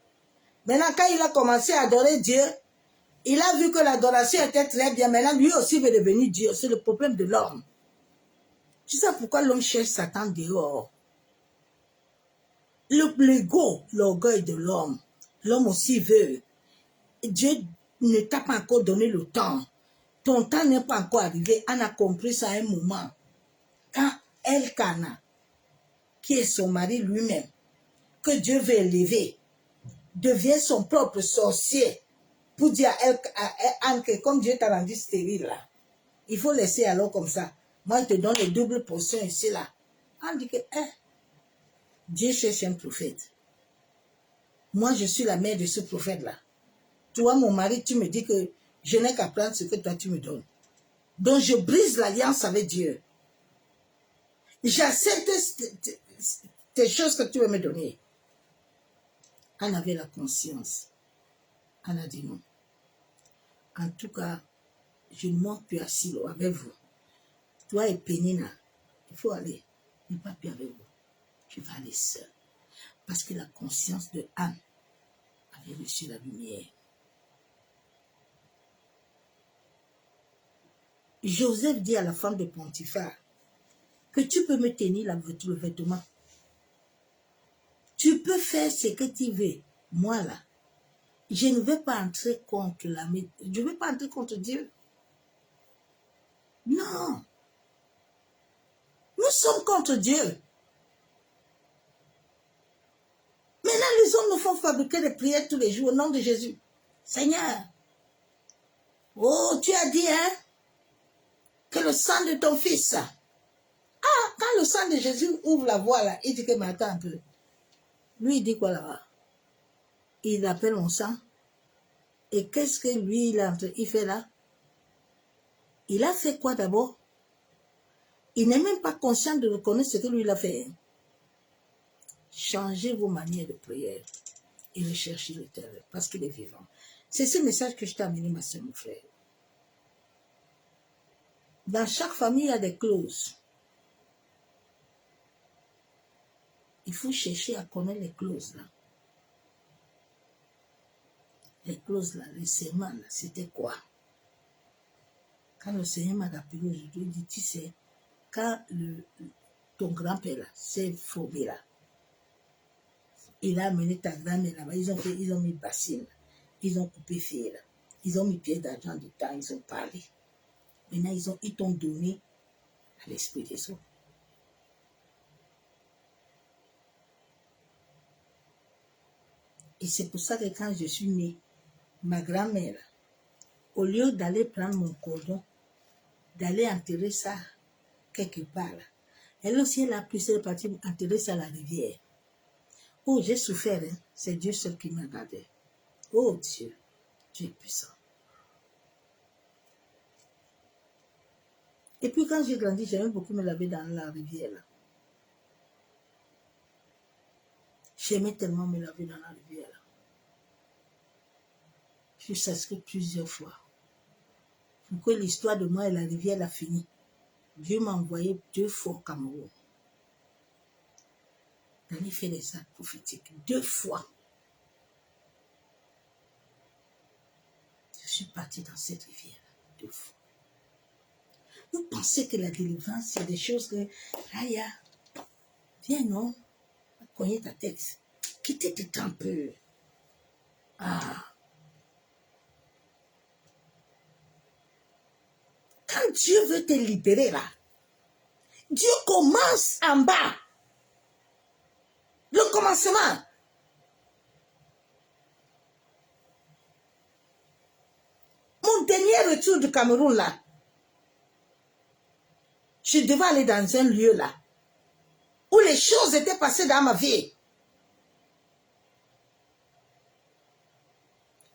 Maintenant, quand il a commencé à adorer Dieu, il a vu que l'adoration était très bien. Maintenant, lui aussi veut devenir Dieu. C'est le problème de l'homme. Tu sais pourquoi l'homme cherche Satan dehors? L'ego, l'orgueil de l'homme. L'homme aussi veut. Dieu ne t'a pas encore donné le temps. Ton temps n'est pas encore arrivé. On a compris ça à un moment. Quand Elkana, qui est son mari lui-même, que Dieu veut élever, devient son propre sorcier pour dire à Anne que comme Dieu t'a rendu stérile là, il faut laisser alors comme ça. Moi, je te donne les doubles portions ici là. Anne dit que Dieu cherche un prophète. Moi, je suis la mère de ce prophète-là. Toi, mon mari, tu me dis que je n'ai qu'à prendre ce que toi, tu me donnes. Donc, je brise l'alliance avec Dieu. J'accepte tes choses que tu veux me donner. Anne avait la conscience. Anne a dit non. En tout cas, je ne monte plus à Silo avec vous. Toi et Pénina, il faut aller. Je ne vais pas plus avec vous. Je vais aller seule. Parce que la conscience de Anne avait reçu la lumière. Joseph dit à la femme de Potiphar que tu peux me tenir le vêtement. Tu peux faire ce que tu veux. Moi là, je ne vais pas entrer contre la... Je ne vais pas entrer contre Dieu. Non. Nous sommes contre Dieu. Maintenant, les hommes nous font fabriquer des prières tous les jours au nom de Jésus. Seigneur, oh, tu as dit, hein, que le sang de ton fils Quand le sang de Jésus ouvre la voie là, il dit que, mais attends un peu. Lui, il dit quoi là-bas? Il appelle mon sang. Et qu'est-ce que lui, il fait là? Il a fait quoi d'abord? Il n'est même pas conscient de reconnaître ce que lui, il a fait. Changez vos manières de prière et recherchez l'Éternel parce qu'il est vivant. C'est ce message que je t'ai amené, ma soeur, mon frère. Dans chaque famille, il y a des clauses. Il faut chercher à connaître les clauses là. Les clauses là, les serments là, c'était quoi? Quand le Seigneur m'a appelé aujourd'hui, il dit, tu sais, quand ton grand-père là s'est formé là, il a amené ta grand-mère là-bas, ils ont mis bassine, ils ont coupé fil là, ils ont mis pièce d'argent dedans, ils ont parlé. Maintenant, ils t'ont donné à l'esprit des autres. Et c'est pour ça que quand je suis née, ma grand-mère, au lieu d'aller prendre mon cordon, d'aller enterrer ça quelque part, là, elle aussi, elle a pu se partir enterrer ça à la rivière. Oh, j'ai souffert, hein. C'est Dieu seul qui m'a gardé. Oh Dieu, Dieu est puissant. Et puis quand j'ai grandi, j'aimais beaucoup me laver dans la rivière, là. J'aimais tellement me laver dans la rivière, là. Je suis s'inscrit plusieurs fois. Pour que l'histoire de moi et la rivière a fini. Dieu m'a envoyé 2 fois au Cameroun. D'aller faire les actes prophétiques. 2 fois. Je suis partie dans cette rivière 2 fois. Vous pensez que la délivrance, c'est des choses que, Aya, viens non, cogner ta tête. Quittez tes un peu. Ah. Quand Dieu veut te libérer là, Dieu commence en bas. Le commencement. Mon dernier retour du Cameroun là, je devais aller dans un lieu là, où les choses étaient passées dans ma vie.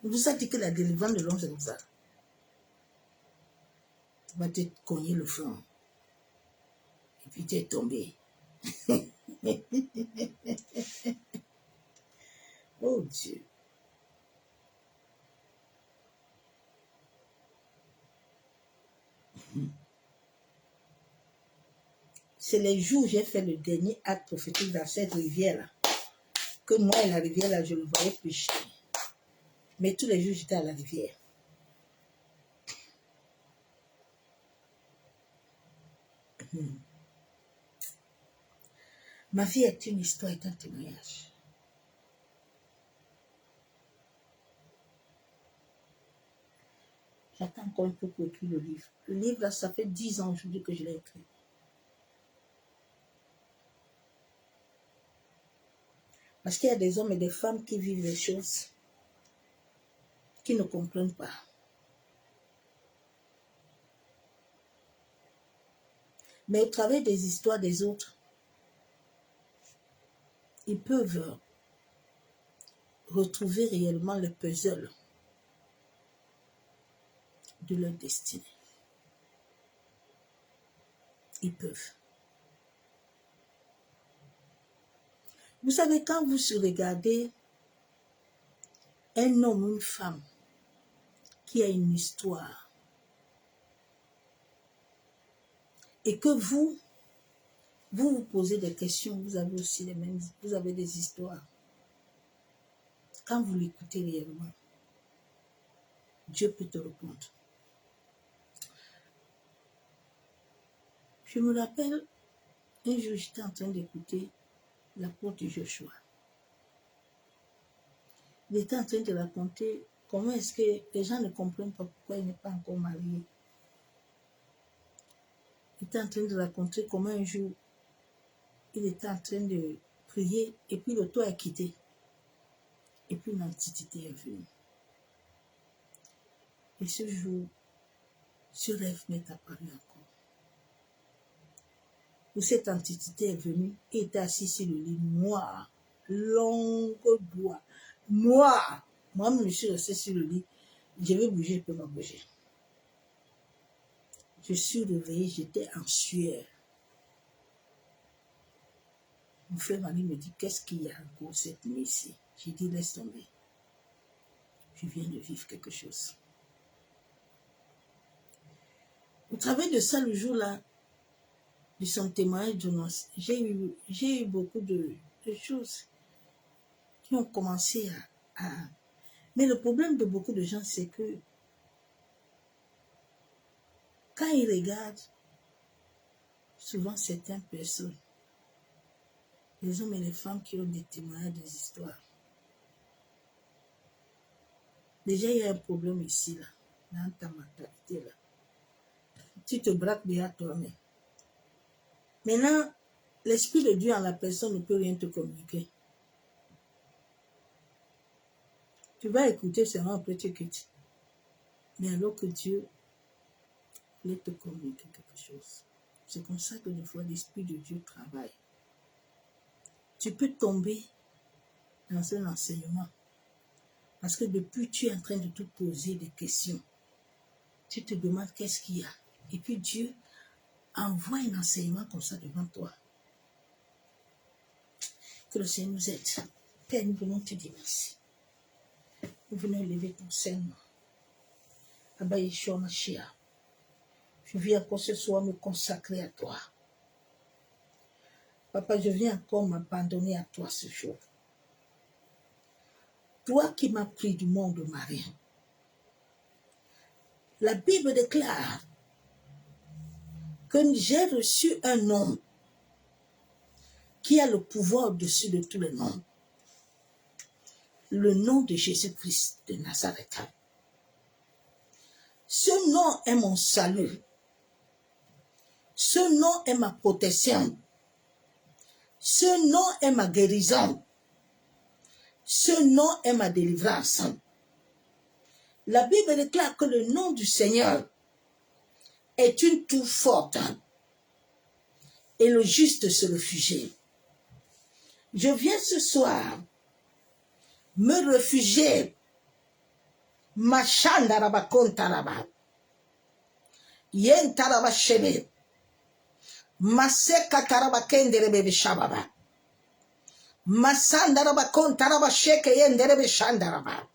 Il vous a dit que la délivrance de l'homme, c'est comme ça. Tu vas te cogner le front. Et puis tu es tombé. Oh Dieu. C'est les jours où j'ai fait le dernier acte prophétique dans cette rivière-là. Que moi et la rivière-là, je le voyais pêcher. Mais tous les jours, j'étais à la rivière. Ma vie est une histoire, est un témoignage. J'attends encore un peu pour écrire le livre. Le livre, là, ça fait 10 ans aujourd'hui que je l'ai écrit. Parce qu'il y a des hommes et des femmes qui vivent des choses qui ne comprennent pas. Mais au travers des histoires des autres, ils peuvent retrouver réellement le puzzle de leur destinée. Ils peuvent. Vous savez, quand vous regardez un homme ou une femme qui a une histoire et que vous posez des questions, vous avez aussi les mêmes, vous avez des histoires. Quand vous l'écoutez réellement, Dieu peut te répondre. Je me rappelle, un jour, j'étais en train d'écouter l'apôtre Joshua. Il était en train de raconter comment est-ce que les gens ne comprennent pas pourquoi il n'est pas encore marié. Il était en train de raconter comment un jour, il était en train de prier et puis le toit est quitté. Et puis une antiquité est venue. Et ce jour, ce rêve m'est apparu encore. où cette entité est venue et était assise sur le lit noir, longue doigt, noir. Moi, je me suis restée sur le lit. Je vais bouger, je peux pas bouger. Je suis réveillée, j'étais en sueur. Mon frère Mani me dit, qu'est-ce qu'il y a encore cette nuit ici? J'ai dit, laisse tomber. Je viens de vivre quelque chose. Au travers de ça, le jour-là, de son témoignage, j'ai eu beaucoup de choses qui ont commencé à... Mais le problème de beaucoup de gens, c'est que quand ils regardent, souvent certaines personnes, les hommes et les femmes qui ont des témoignages, des histoires, déjà il y a un problème ici, là, dans ta mentalité, là. Tu te braques déjà toi-même. Maintenant, l'Esprit de Dieu en la personne ne peut rien te communiquer. Tu vas écouter seulement, après tu quittes. Mais alors que Dieu voulait te communiquer quelque chose. C'est comme ça que des fois l'Esprit de Dieu travaille. Tu peux tomber dans un enseignement. Parce que depuis, tu es en train de te poser des questions. Tu te demandes qu'est-ce qu'il y a. Et puis Dieu envoie un enseignement comme ça devant toi. Que le Seigneur nous aide. Père, nous venons te dire merci. Nous venons élever ton Seigneur. Abba Yeshua Mashiach. Je viens encore ce soir me consacrer à toi. Papa, je viens encore m'abandonner à toi ce jour. Toi qui m'as pris du monde marin. La Bible déclare que j'ai reçu un nom qui a le pouvoir au-dessus de tous les noms. Le nom de Jésus-Christ de Nazareth. Ce nom est mon salut. Ce nom est ma protection. Ce nom est ma guérison. Ce nom est ma délivrance. La Bible déclare que le nom du Seigneur est une tour forte et le juste se réfugie. Je viens ce soir me réfugier. Machandaraba kontaraba. Yentaraba shebe. Maseka taraba kenderebe shababa. Masandaraba kontaraba sheke yenderebe shandaraba.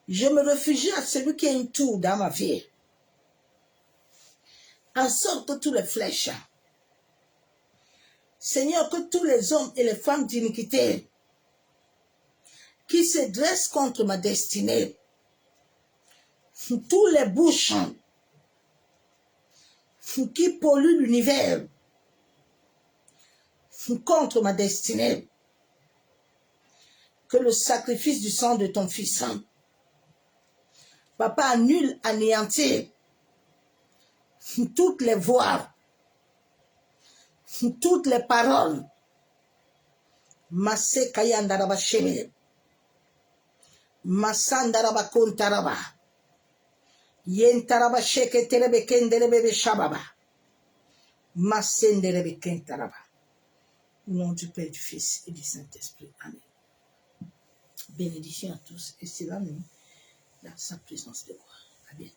Je me réfugie à celui qui a une tour dans ma vie. En sorte que tous les flèches, Seigneur, que tous les hommes et les femmes d'iniquité qui se dressent contre ma destinée, tous les bouches qui polluent l'univers contre ma destinée, que le sacrifice du sang de ton Fils, Papa, annule, anéantit toutes les voix, toutes les paroles. Masse kayandaraba sheme. Masandaraba kontaraba. Yentaraba sheke terebe kenderebe shababa. Masenderebe kentaraba. Au nom du Père, du Fils et du Saint-Esprit. Amen. Bénédiction à tous et cela nous dans sa présence de gloire. À bientôt.